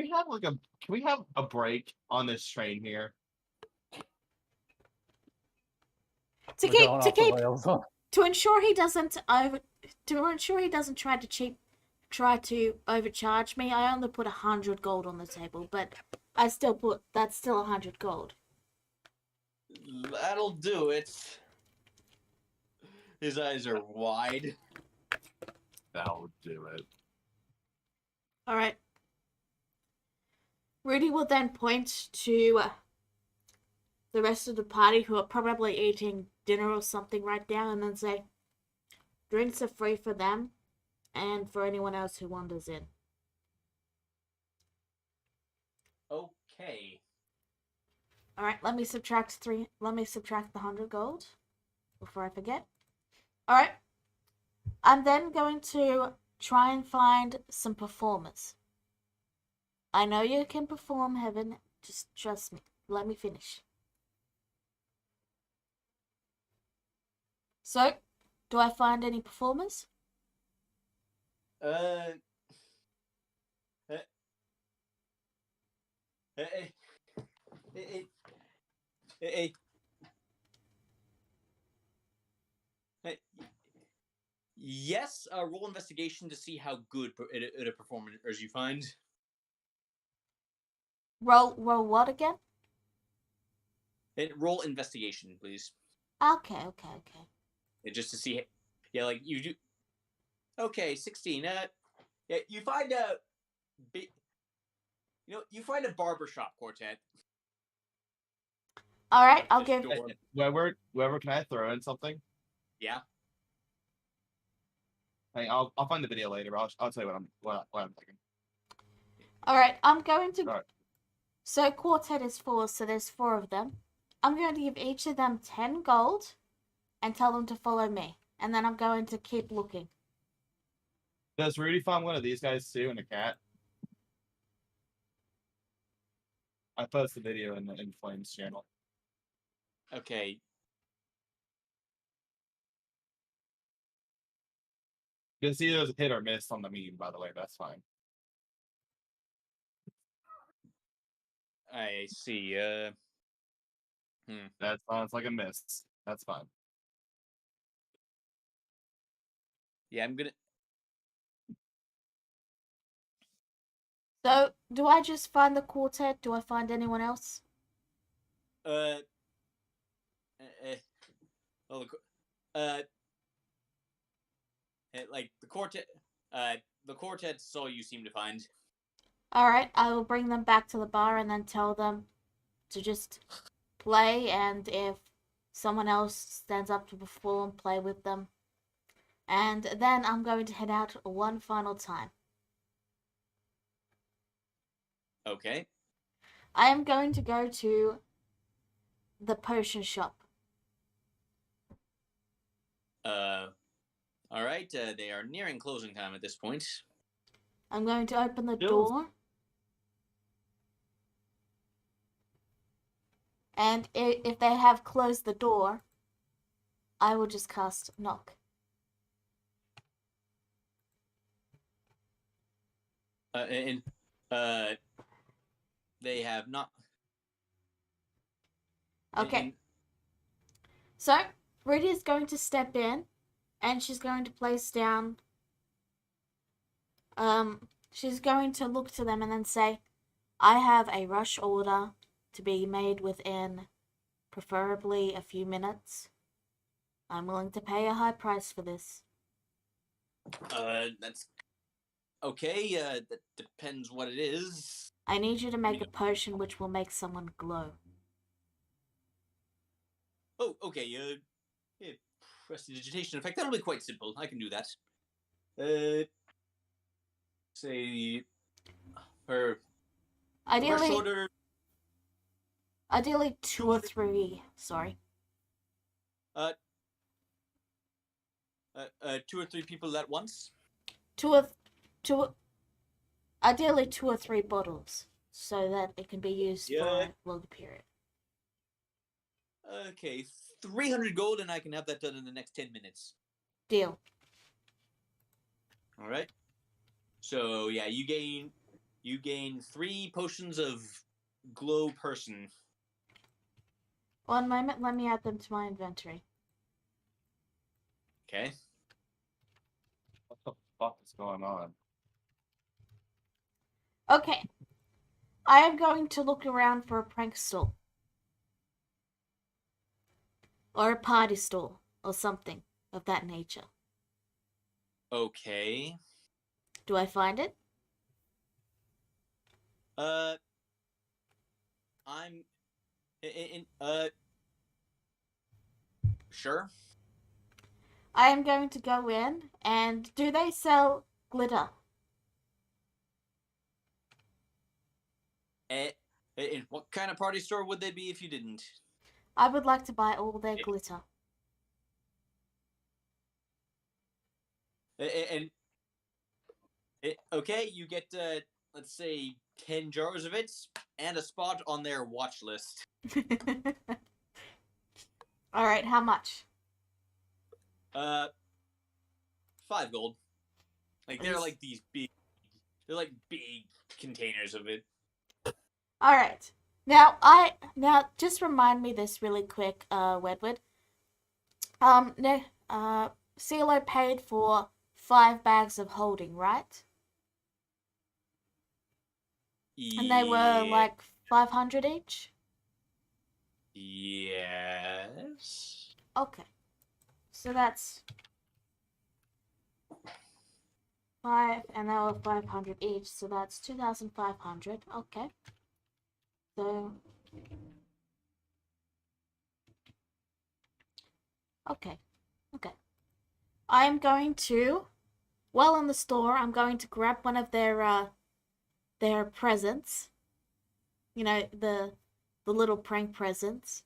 we have a break on this train here? To We're going off the keep rails. to ensure he doesn't try to overcharge me. I only put 100 gold on the table, but that's still 100 gold. That'll do it. His eyes are wide. That'll do it. All right. Rudy will then point to the rest of the party who are probably eating dinner or something right now and then say, drinks are free for them and for anyone else who wanders in. Okay. All right, let me subtract the 100 gold before I forget. All right. I'm then going to try and find some performers. I know you can perform, Heaven. Just trust me. Let me finish. So, do I find any performers? Yes, roll investigation to see how good at a performers you find. Roll what again? Roll investigation, please. Okay. Just to see, yeah, like you do. Okay, 16. Yeah, you find you find a barbershop quartet. All right, I'll Just give. door. Whoever, can I throw in something? Yeah. Hey, I'll find the video later. I'll tell you what I'm thinking. All right, I'm going to. All right. So quartet is 4, so there's 4 of them. I'm going to give each of them 10 gold, and tell them to follow me, and then I'm going to keep looking. Does Rudy find one of these guys too and a cat? I posted the video in Flames channel. Okay. You can see there's a hit or miss on the meme, by the way. That's fine. I see. That sounds like a miss. That's fine. Yeah, I'm gonna. So, do I just find the quartet? Do I find anyone else? Well, like the quartet. The quartet's all you seem to find. All right, I will bring them back to the bar and then tell them to just play, and if someone else stands up to perform, play with them. And then I'm going to head out one final time. Okay. I am going to go to the potion shop. All right. They are nearing closing time at this point. I'm going to open the Bills. door. And if they have closed the door, I will just cast knock. They have not. Okay. So, Rudy is going to step in, and she's going to place down. She's going to look to them and then say, I have a rush order to be made within preferably a few minutes. I'm willing to pay a high price for this. That's okay. That depends what it is. I need you to make a potion which will make someone glow. Oh, okay. Yeah, prestidigitation effect. That'll be quite simple. I can do that. Say her rush order. Ideally 2 or 3. Sorry. 2 or 3 people at once. Ideally 2 or 3 bottles, so that it can be used for a longer period. Okay, 300 gold, and I can have that done in the next 10 minutes. Deal. All right. So yeah, you gain 3 potions of glow person. 1 moment, let me add them to my inventory. Okay. What the fuck is going on? Okay. I am going to look around for a prank stall. Or a party stall, or something of that nature. Okay. Do I find it? I'm sure. I am going to go in, and do they sell glitter? And what kind of party store would they be if you didn't? I would like to buy all their glitter. Okay, you get let's say 10 jars of it and a spot on their watch list. All right, how much? 5 gold. Like they're like these big. They're like big containers of it. All right. Now just remind me this really quick, Wedward. CeeLo paid for 5 bags of holding, right? And they were like 500 each? Yes. Okay. So that's 5, and they were 500 each, so that's 2,500. Okay. So Okay. Okay. I'm going to, while in the store, I'm going to grab one of their presents. You know, the little prank presents.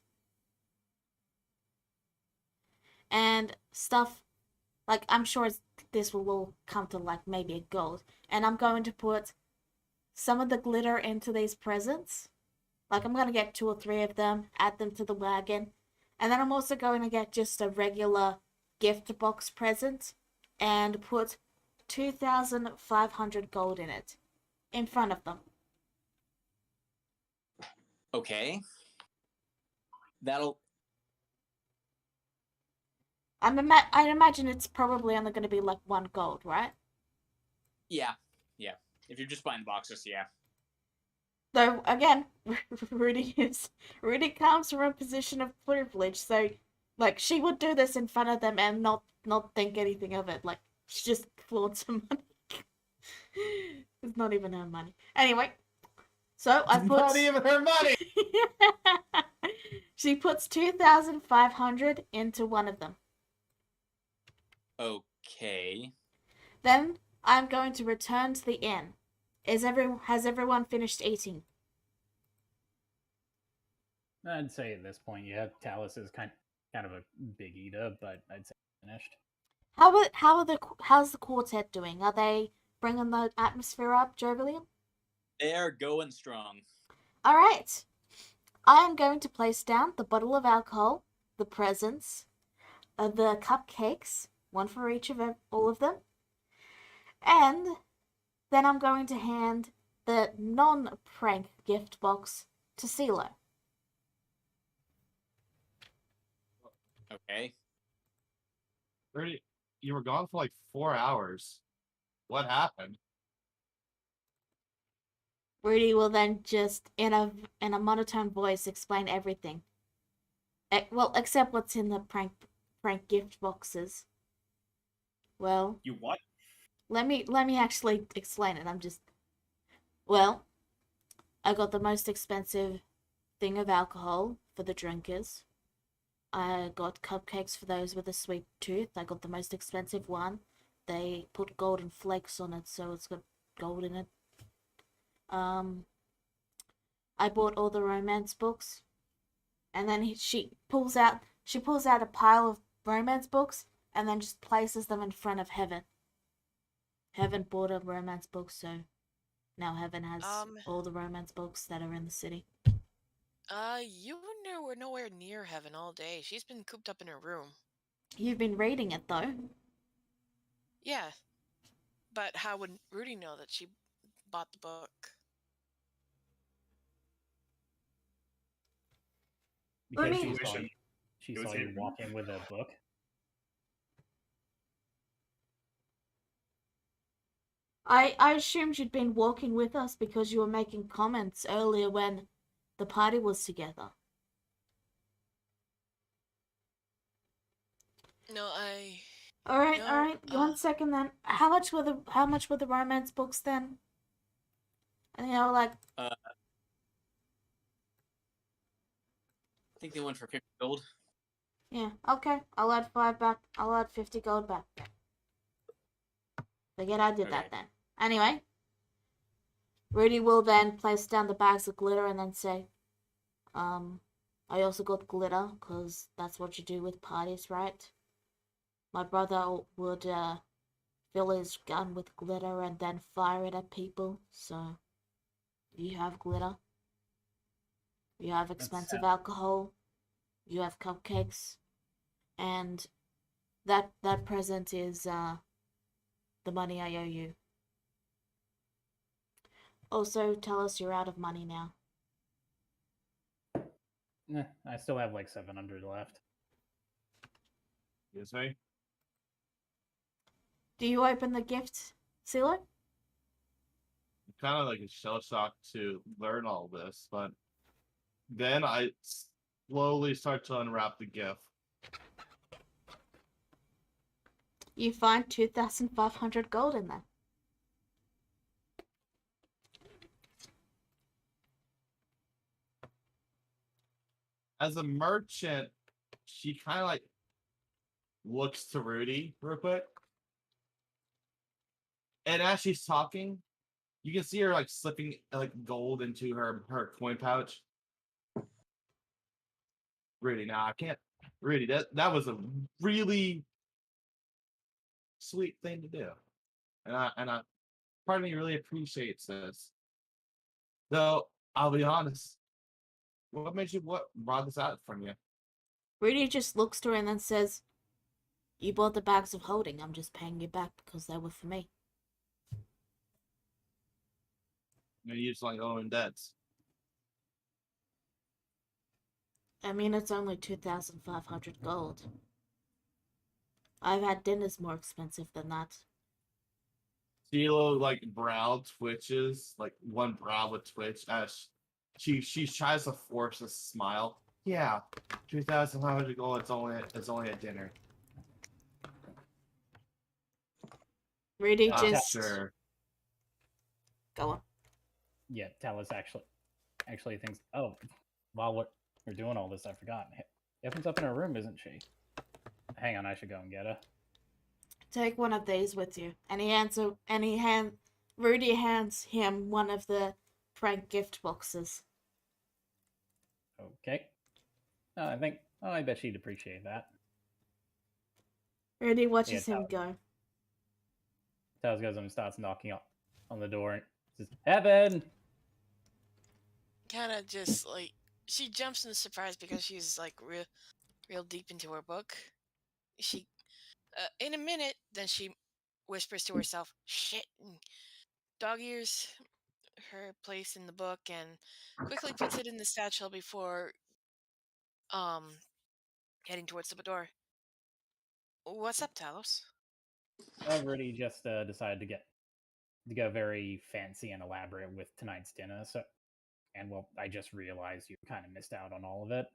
And stuff, like, I'm sure this will all come to, like, maybe a gold. And I'm going to put some of the glitter into these presents. Like, I'm going to get 2 or 3 of them, add them to the wagon. And then I'm also going to get just a regular gift box present and put 2,500 gold in it in front of them. Okay. That'll. I imagine it's probably only going to be like 1 gold, right? Yeah. If you're just buying boxes, yeah. Though again, Rudy comes from a position of privilege, so like she would do this in front of them and not think anything of it. Like she just flaunts some money. It's not even her money. Anyway, so I put Not even her money. She puts 2,500 into one of them. Okay. Then I'm going to return to the inn. Has everyone finished eating? I'd say at this point, yeah, Talus is kind of a big eater, but I'd say finished. How's the quartet doing? Are they bringing the atmosphere up, Jovalian? They're going strong. All right. I am going to place down the bottle of alcohol, the presents, the cupcakes, 1 for each of all of them, and then I'm going to hand the non-prank gift box to CeeLo. Okay. Rudy, you were gone for like 4 hours. What happened? Rudy will then just, in a monotone voice, explain everything. Well, except what's in the prank gift boxes. Well, You what? let me actually explain it. Well, I got the most expensive thing of alcohol for the drinkers. I got cupcakes for those with a sweet tooth. I got the most expensive one. They put golden flakes on it, so it's got gold in it. I bought all the romance books, and then she pulls out a pile of romance books, and then just places them in front of Heaven. Heaven bought a romance book, so now Heaven has all the romance books that are in the city. You were nowhere near Heaven all day. She's been cooped up in her room. You've been reading it, though. Yeah. But how would Rudy know that she bought the book? Because me- she It was saw you hidden. walking with a book. I assumed you'd been walking with us because you were making comments earlier when the party was together. No, I... All right. No, 1 second then. How much were the romance books then? And like I think they went for 50 gold. yeah, okay. I'll add 5 back. I'll add 50 gold back. Forget I did Okay. that then. Anyway, Rudy will then place down the bags of glitter and then say, I also got glitter because that's what you do with parties, right? My brother would fill his gun with glitter and then fire it at people, so you have glitter. You have expensive alcohol. You have cupcakes. And that present is the money I owe you. Also, tell us you're out of money now. I still have like 700 left. Excuse me? Do you open the gift, CeeLo? I'm kind of like a shell shock to learn all this, but then I slowly start to unwrap the gift. You find 2,500 gold in there. As a merchant, she kind of like looks to Rudy real quick. And as she's talking, you can see her like slipping like gold into her coin pouch. Rudy, nah, I can't. Rudy, that was a really sweet thing to do, and I part of me really appreciates this. Though I'll be honest, what brought this out from you? Rudy just looks to her and then says, "You bought the bags of holding. I'm just paying you back because they were for me." Maybe you just like owing debts. I mean, it's only 2,500 gold. I've had dinners more expensive than that. Sheila like brow twitches, like one brow would twitch as she tries to force a smile. Yeah, 2,500 gold. It's only a dinner. Rudy Ah, just Sure. go on. Yeah, Talus actually thinks, oh, while we're doing all this, I forgot. Evan's up in her room, isn't she? Hang on, I should go and get her. Take one of these with you. Rudy hands him one of the prank gift boxes. Okay. I bet she'd appreciate that. Rudy watches Yeah, him go. Talus goes and starts knocking on the door and says, Evan! Kind of just like she jumps in surprise because she's like real deep into her book. She in a minute, then she whispers to herself, "Shit," and dog ears her place in the book and quickly puts it in the satchel before um heading towards the door. What's up, Talos? Rudy just decided to go very fancy and elaborate with tonight's dinner. So, and well, I just realized you kind of missed out on all of it.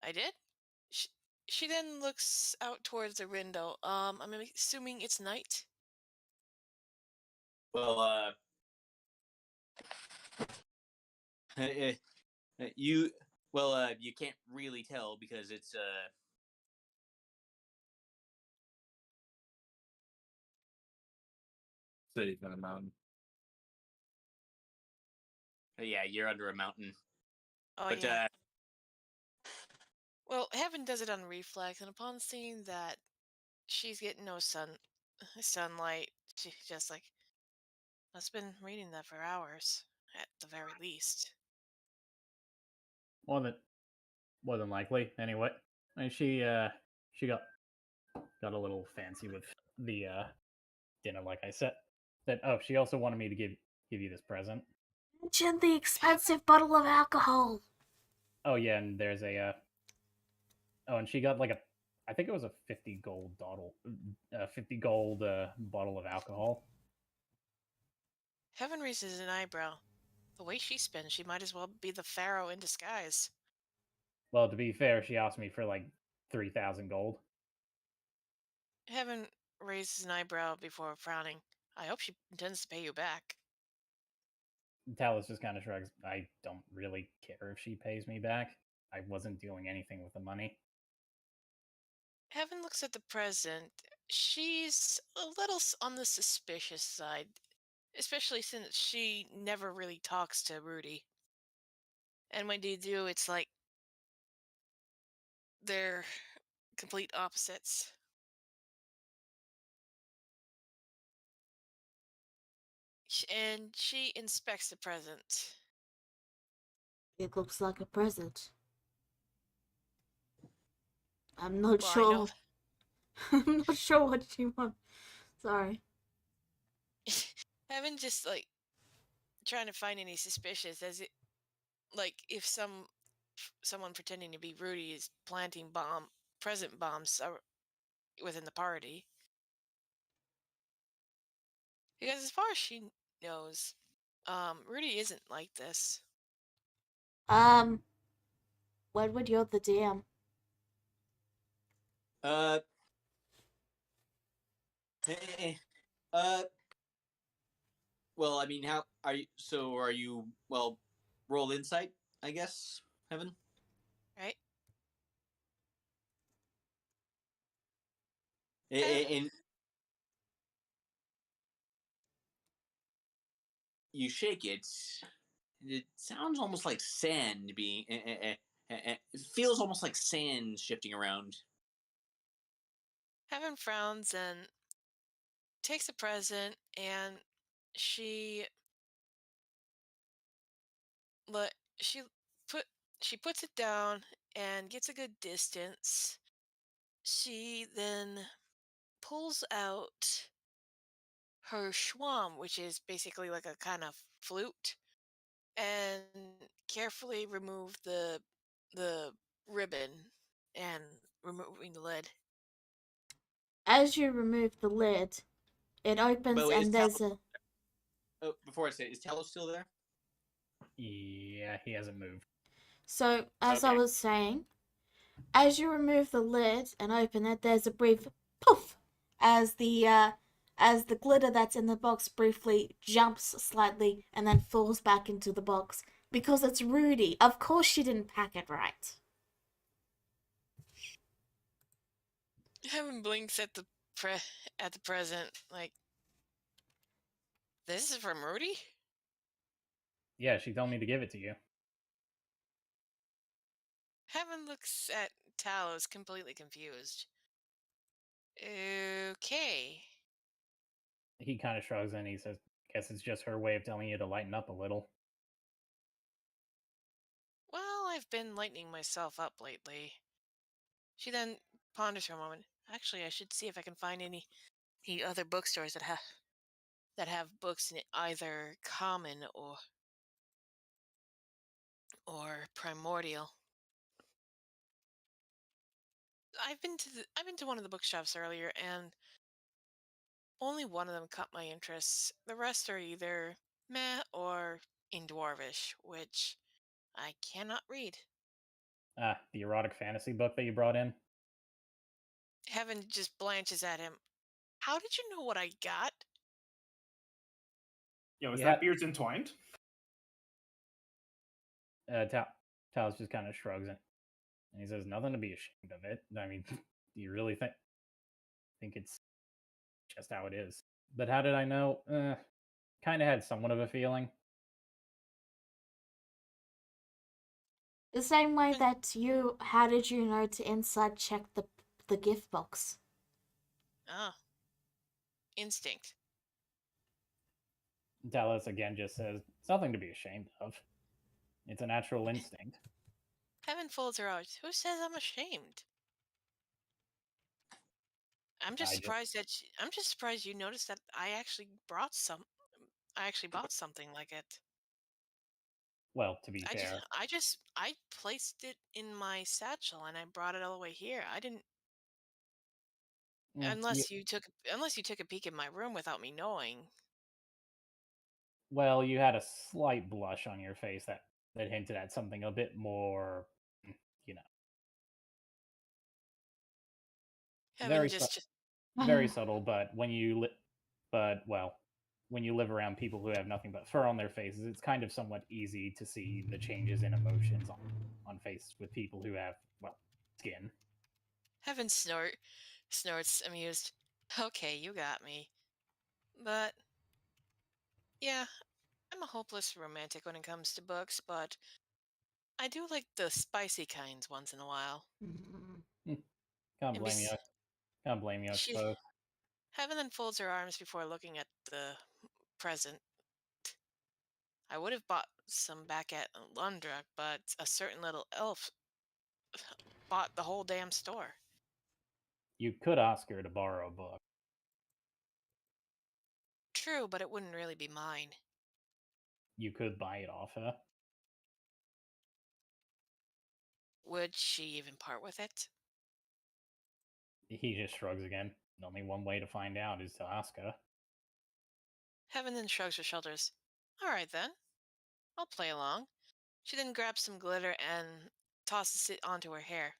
I did. She then looks out towards the window. I'm assuming it's night. Well, you you can't really tell because it's City's on a mountain. yeah, you're under a mountain. Oh But yeah. Well, Heaven does it on reflex, and upon seeing that she's getting no sunlight, she's just like, I've been reading that for hours, at the very least. More than likely, anyway. And she got a little fancy with the dinner, like I said. That oh, she also wanted me to give you this present. Mention the expensive bottle of alcohol. Oh yeah, and there's a oh, and she got like I think it was a 50 gold bottle, 50 gold bottle of alcohol. Heaven raises an eyebrow. The way she spends, she might as well be the pharaoh in disguise. Well, to be fair, she asked me for like 3,000 gold. Heaven raises an eyebrow before frowning. I hope she intends to pay you back. Talus just kind of shrugs. I don't really care if she pays me back. I wasn't doing anything with the money. Heaven looks at the present. She's a little on the suspicious side, especially since she never really talks to Rudy. And when they do, it's like they're complete opposites. And she inspects the present. It looks like a present. I'm not Well, I know. sure. I'm not sure what she wants. Sorry. Heaven just like trying to find any suspicious, as it like if someone pretending to be Rudy is planting present bombs within the party. Because as far as she knows, Rudy isn't like this. When would you're the DM? uh, uh, well, I mean, how are you? So, are you? Well, roll insight, I guess. Heaven. Right? And you shake it. It sounds almost like sand being. It feels almost like sand shifting around. Heaven frowns and takes a present, and she let she put she puts it down and gets a good distance. She then pulls out her schwam, which is basically like a kind of flute, and carefully remove the ribbon and removing the lid. As you remove the lid, it By opens the way, and there's a. before I say, is Talos still there? Yeah, he hasn't moved. So, as I Okay. was saying, as you remove the lid and open it, there's a brief poof as the glitter that's in the box briefly jumps slightly and then falls back into the box because it's Rudy. Of course, she didn't pack it right. Heaven blinks at the present, like, this is from Rudy? Yeah, she told me to give it to you. Heaven looks at Talos, completely confused. Okay. He kind of shrugs and he says, "Guess it's just her way of telling you to lighten up a little." Well, I've been lightening myself up lately. She then ponders for a moment. Actually, I should see if I can find any other bookstores that have books in either common or primordial. I've been to one of the bookshops earlier, and only one of them caught my interest. The rest are either meh or in dwarvish, which I cannot read. Ah, the erotic fantasy book that you brought in? Heaven just blanches at him. How did you know what I got? Yo, is You that had- beards entwined? Talos just kind of shrugs it. And he says, "Nothing to be ashamed of it. I mean, do you really think it's just how it is?" But how did I know? Kind of had somewhat of a feeling. The same way And- that you, how did you know to inside check the gift box? Ah, instinct. Talos again just says, "It's nothing to be ashamed of. It's a natural instinct." Heaven folds her out. Who says I'm ashamed? I'm just surprised you noticed that I actually bought something like it. Well, to be fair, I placed it in my satchel and I brought it all the way here. I didn't you, unless you took a peek in my room without me knowing. well, you had a slight blush on your face that hinted at something a bit more, you know, Heaven very just very subtle. But when you live around people who have nothing but fur on their faces, it's kind of somewhat easy to see the changes in emotions on faces with people who have, well, skin. Heaven snorts amused. Okay, you got me. But yeah, I'm a hopeless romantic when it comes to books, but I do like the spicy kinds once in a while. Can't And blame you. Can't blame you, I she suppose. Heaven then folds her arms before looking at the present. I would have bought some back at Lundra, but a certain little elf bought the whole damn store. You could ask her to borrow a book. True, but it wouldn't really be mine. You could buy it off her. Would she even part with it? He just shrugs again. Only one way to find out is to ask her. Heaven then shrugs her shoulders. All right then, I'll play along. She then grabs some glitter and tosses it onto her hair.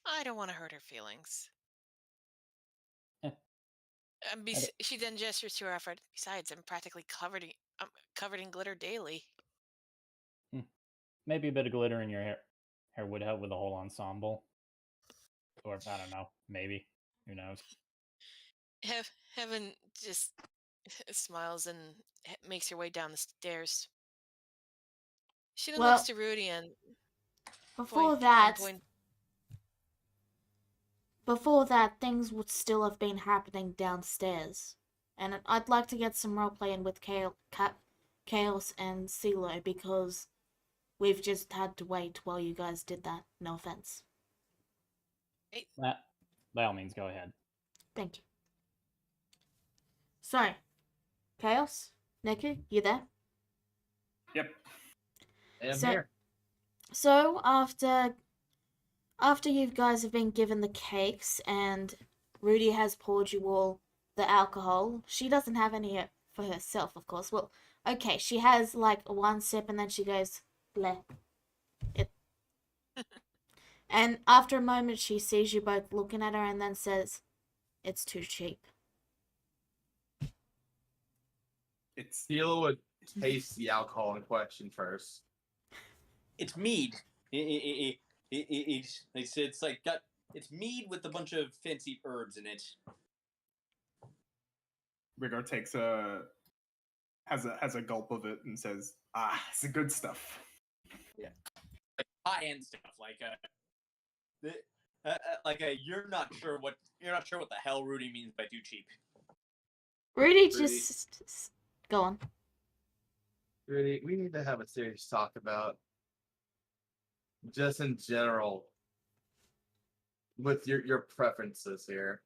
I don't want to hurt her feelings. Eh, I d- She then gestures to her effort. Besides, I'm covered in glitter daily. Maybe a bit of glitter in your hair would help with the whole ensemble. Or, I don't know, maybe. Who knows? Heaven just smiles and makes her way down the stairs. She then looks Well, to Rudy and before point and that, point. things would still have been happening downstairs. And I'd like to get some roleplay in with Chaos and CeeLo because we've just had to wait while you guys did that. No offense. By all means, go ahead. Thank you. So, Chaos, Neku, you there? Yep. I'm So- here. So after you guys have been given the cakes and Rudy has poured you all the alcohol, she doesn't have any for herself, of course. Well, okay, she has like one sip and then she goes, bleh. And after a moment, she sees you both looking at her and then says, "It's too cheap." It's Sheila would taste the alcohol in question first. It's mead. It's like it's mead with a bunch of fancy herbs in it. Rigor has a gulp of it and says, it's the good stuff. High end stuff you're not sure what the hell Rudy means by too cheap. Rudy just go on. Really, we need to have a serious talk about just in general with your preferences here.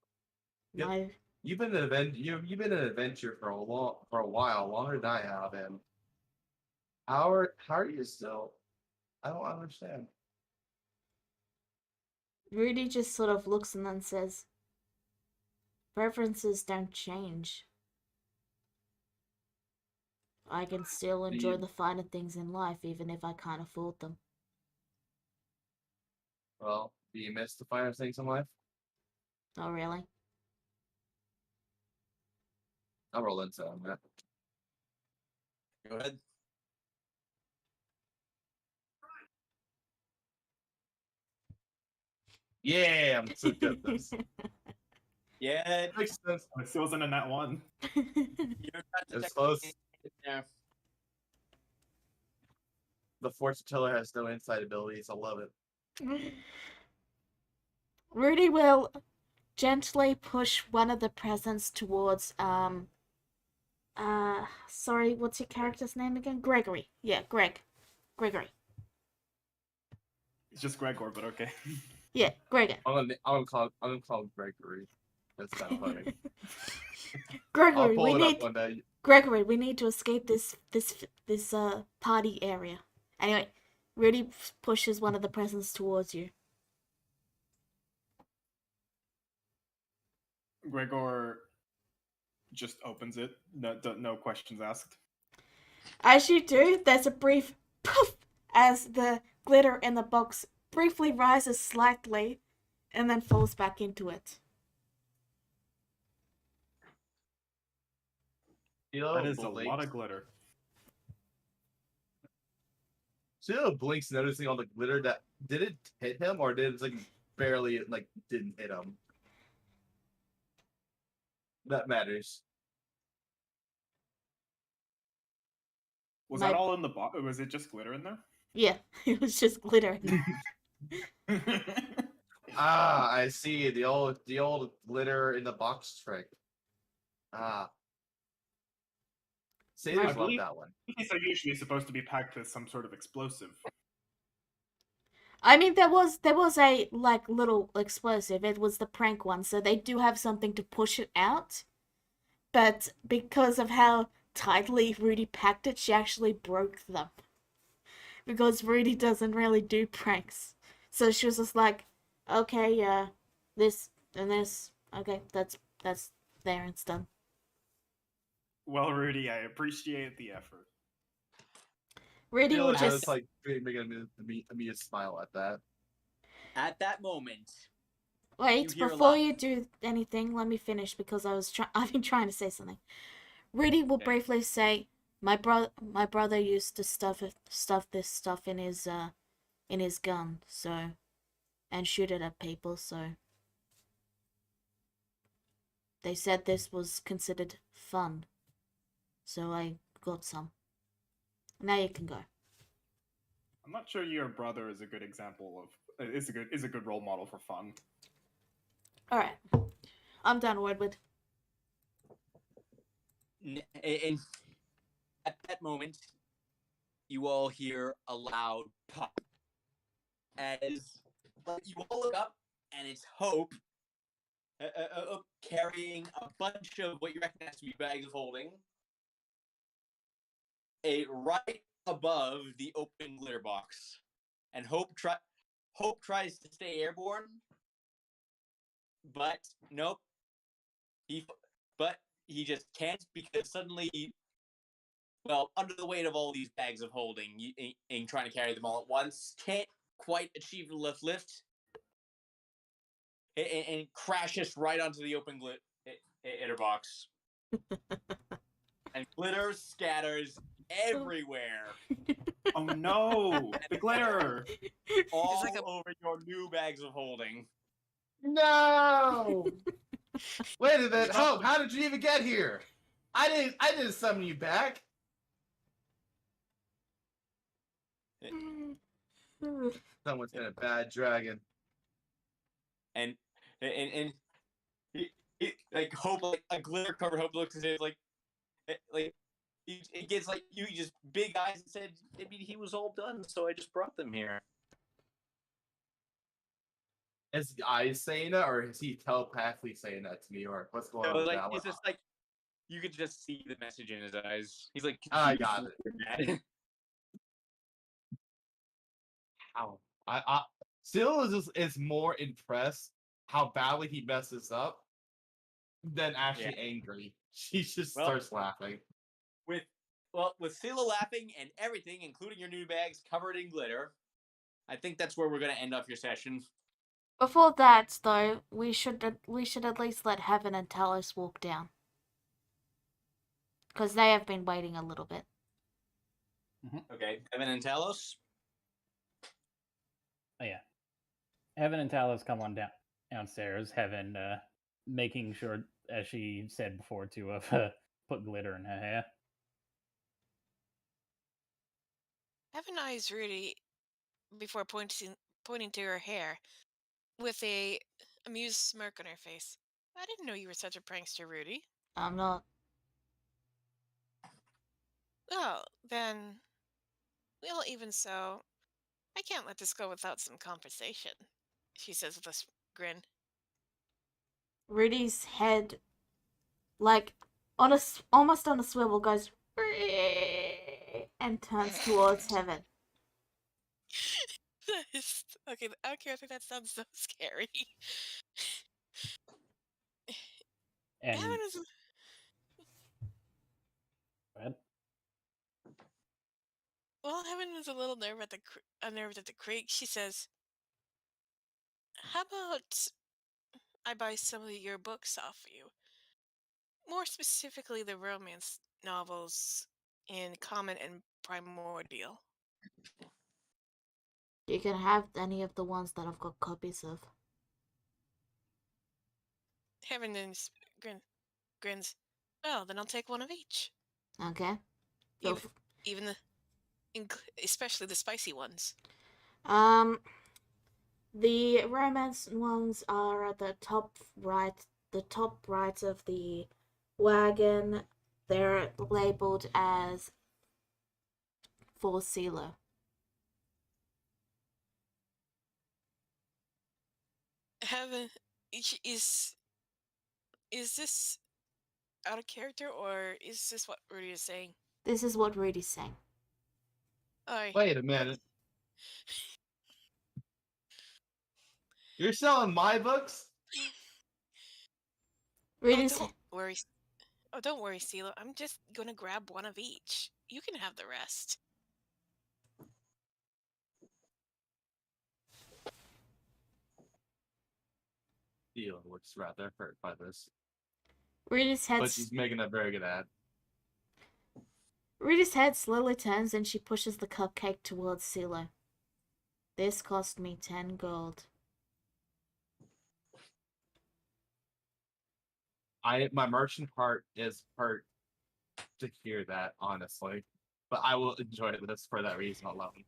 Yep. No. You've been you've been an adventure for a while, longer than I have, and how are you still? I don't understand. Rudy just sort of looks and then says, "Preferences don't change. I can still enjoy the finer things in life even if I can't afford them." Well, do you miss the finer things in life? Oh, really? I'll roll into on that. Go ahead. Yeah, I'm so good at this. Yeah, It makes sense. I still wasn't in that one. you're not It's close. Yeah. The fortune teller has no inside abilities. I love it. Rudy will gently push one of the presents towards sorry, what's your character's name again? Gregory. Yeah, Gregory. It's just Gregor, but okay. Yeah, Gregor. I'm gonna call him Gregory. That's kind of funny. I'll Gregory, pull it up one day. Gregory, we need to escape this party area. Anyway, Rudy pushes one of the presents towards you. Gregor just opens it. No questions asked. As you do, there's a brief poof as the glitter in the box briefly rises slightly and then falls back into it. That is a lot of glitter. Sheila blinks, noticing all the glitter. That did it hit him, or did it like barely didn't hit him? That matters. Was that all in the box? Was it just glitter in there? Yeah, it was just glitter. I see the old glitter in the box trick. Sailors love that one. These are usually supposed to be packed with some sort of explosive. I mean, there was a little explosive. It was the prank one, so they do have something to push it out. But because of how tightly Rudy packed it, she actually broke them. Because Rudy doesn't really do pranks, so she was just like, "Okay, this and this. Okay, that's there. It's done." Well, Rudy, I appreciate the effort. Rudy will Sheila just making me smile at that. At that moment, wait you hear before loud- you do anything. Let me finish because I've been trying to say something. Rudy will briefly say, My brother used to stuff this stuff in his gun, so, and shoot it at people, so." They said this was considered fun. So I got some. Now you can go. I'm not sure your brother is a good example of is a good role model for fun. Alright. I'm done, Woodward. And at that moment, you all hear a loud pop as you all look up, and it's Hope carrying a bunch of what you recognize to be bags of holding, right above the open glitter box, and Hope tries to stay airborne, but nope. He just can't because suddenly, well, under the weight of all these bags of holding and trying to carry them all at once, can't quite achieve the lift, and crashes right onto the open glitter box. And glitter scatters everywhere. Oh no! The glitter! All like over your new bags of holding. No! Wait a minute, Hope, how did you even get here? I didn't summon you back. Someone's got a bad dragon. And he, like Hope, like a glitter covered Hope looks at it like it gets like you just big eyes and said, I mean, he was all done, so I just brought them here. Is the eyes saying that, or is he telepathically saying that to me, or what's going on with Like that one? it's just like you could just see the message in his eyes. He's like, I got it. How? I still is more impressed how badly he messes up than actually angry. She just starts laughing. With Sila laughing and everything, including your new bags covered in glitter, I think that's where we're gonna end off your session. Before that, though, we should at least let Heaven and Talos walk down. Because they have been waiting a little bit. Okay, Evan and Talos. Oh yeah, Heaven and Talos come on downstairs. Heaven making sure, as she said before, to put glitter in her hair. Heaven eyes Rudy before pointing to her hair with a amused smirk on her face. I didn't know you were such a prankster, Rudy. I'm not. Oh, then. Well, even so, I can't let this go without some conversation, she says with a grin. Rudy's head, like, almost on a swivel, goes and turns towards Heaven. Okay, okay, I think that sounds so scary. And Heaven is... go ahead. Well, Heaven was a little unnerved at the creek. She says, "How about I buy some of your books off you? More specifically, the romance novels in Common and Primordial." You can have any of the ones that I've got copies of. Heaven then grins. Well, then I'll take one of each. Okay? Even especially the spicy ones. The romance ones are at the top right of the wagon. They're labeled as for Silo. Heaven is this out of character, or is this what Rudy is saying? This is what Rudy's saying. Wait a minute. You're selling my books? Rudy's don't worry. Oh, don't worry, Silo. I'm just gonna grab one of each. You can have the rest. Theo looks rather hurt by this. Rudy's head. But she's making a very good ad. Rudy's head slowly turns and she pushes the cupcake towards Silo. This cost me 10 gold. my merchant heart is hurt to hear that, honestly. But I will enjoy this for that reason alone.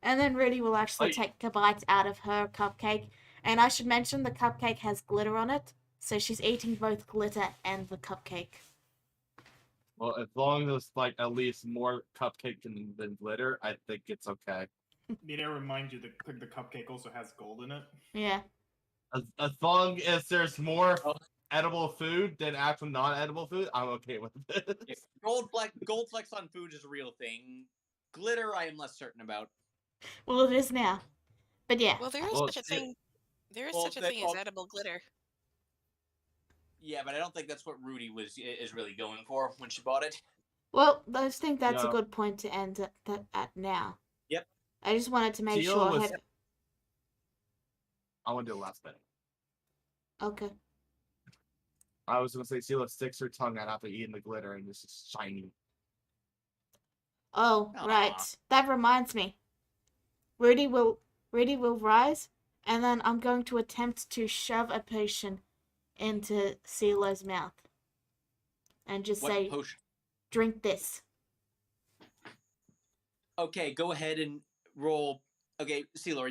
And then Rudy will actually Like- take a bite out of her cupcake. And I should mention the cupcake has glitter on it, so she's eating both glitter and the cupcake. Well, as long as like at least more cupcake than glitter, I think it's okay. Need I remind you that the cupcake also has gold in it? Yeah. As long as there's more Oh. edible food than actual non-edible food, I'm okay with this. Yeah, gold flex on food is a real thing. Glitter, I am less certain about. Well, it is now. But yeah. Well, there is Well, such a thing. There is well, such a that- thing as edible glitter. Yeah, but I don't think that's what Rudy is really going for when she bought it. Well, I just think that's a Yeah. good point to end at now. Yep. I just wanted to make Teal sure. was- I want to do the last bit. Okay. I was gonna say Sela sticks her tongue out after eating the glitter and this is shiny. Oh, Aw. right. That reminds me. Rudy will rise, and then I'm going to attempt to shove a potion into CeeLo's mouth. And just What say, potion? drink this. Okay, go ahead and roll. Okay, CeeLo,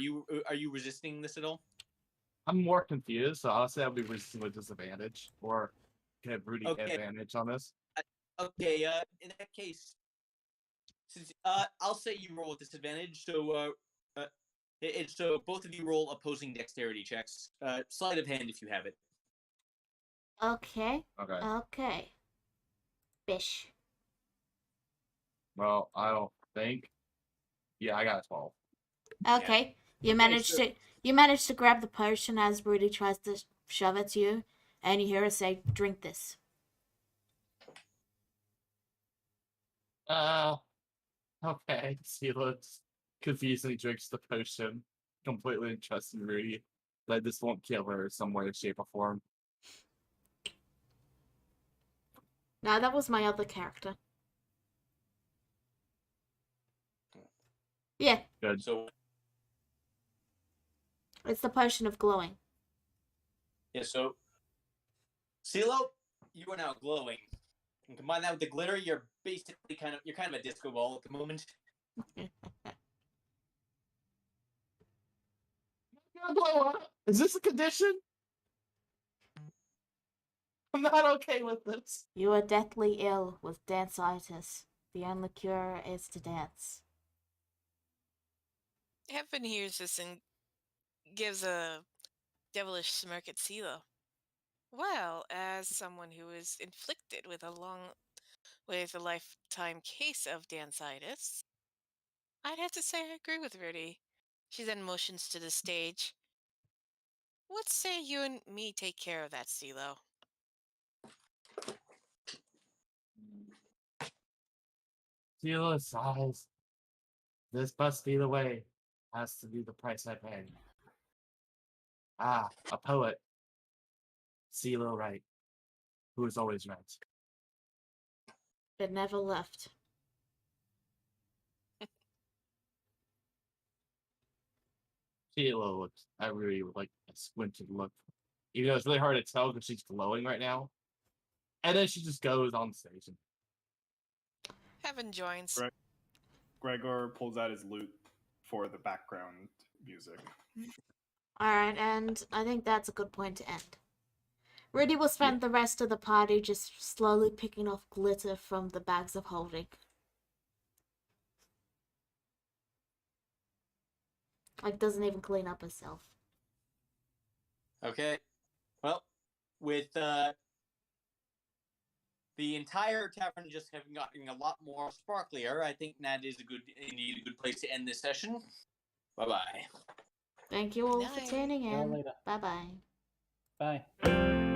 are you resisting this at all? I'm more confused, so I'll say I'll be resisting with disadvantage or get Rudy Okay. advantage on this. Okay, in that case, since I'll say you roll with disadvantage, so so both of you roll opposing dexterity checks. Sleight of hand if you have it. Okay. Okay. Okay. Bish. Well, I don't think. Yeah, I got a 12. Okay. You managed to grab the potion as Rudy tries to shove it to you, and you hear her say, drink this. Okay. Sela confusingly drinks the potion, completely interested in Rudy. Like this won't kill her in some way, shape, or form. No, that was my other character. Yeah, Good. So it's the potion of glowing. yeah, so CeeLo, you are now glowing. And combine that with the glitter, you're basically kind of a disco ball at the moment. Gonna blow up. Is this a condition? I'm not okay with this. You are deathly ill with danceitis. The only cure is to dance. Heaven hears this and gives a devilish smirk at CeeLo. Well, as someone who is inflicted with a lifetime case of dancitis, I'd have to say I agree with Rudy. She then motions to the stage. What say you and me take care of that, CeeLo? Sela sighs. This must be the way. Has to be the price I pay. Ah, a poet. Sela right. Who is always right. But never left. Sela looks. I really would like a squinted look. Even though it's really hard to tell because she's glowing right now. And then she just goes on stage. And Heaven joins. Right. Gregor pulls out his lute for the background music. Alright, and I think that's a good point to end. Rudy will spend the rest of the party just slowly picking off glitter from the bags of holding. Like, doesn't even clean up herself. Okay. Well, with the entire tavern just having gotten a lot more sparklier, I think that is indeed a good place to end this session. Bye-bye. Thank you all for Night. tuning See you all in. later. Bye-bye. Bye.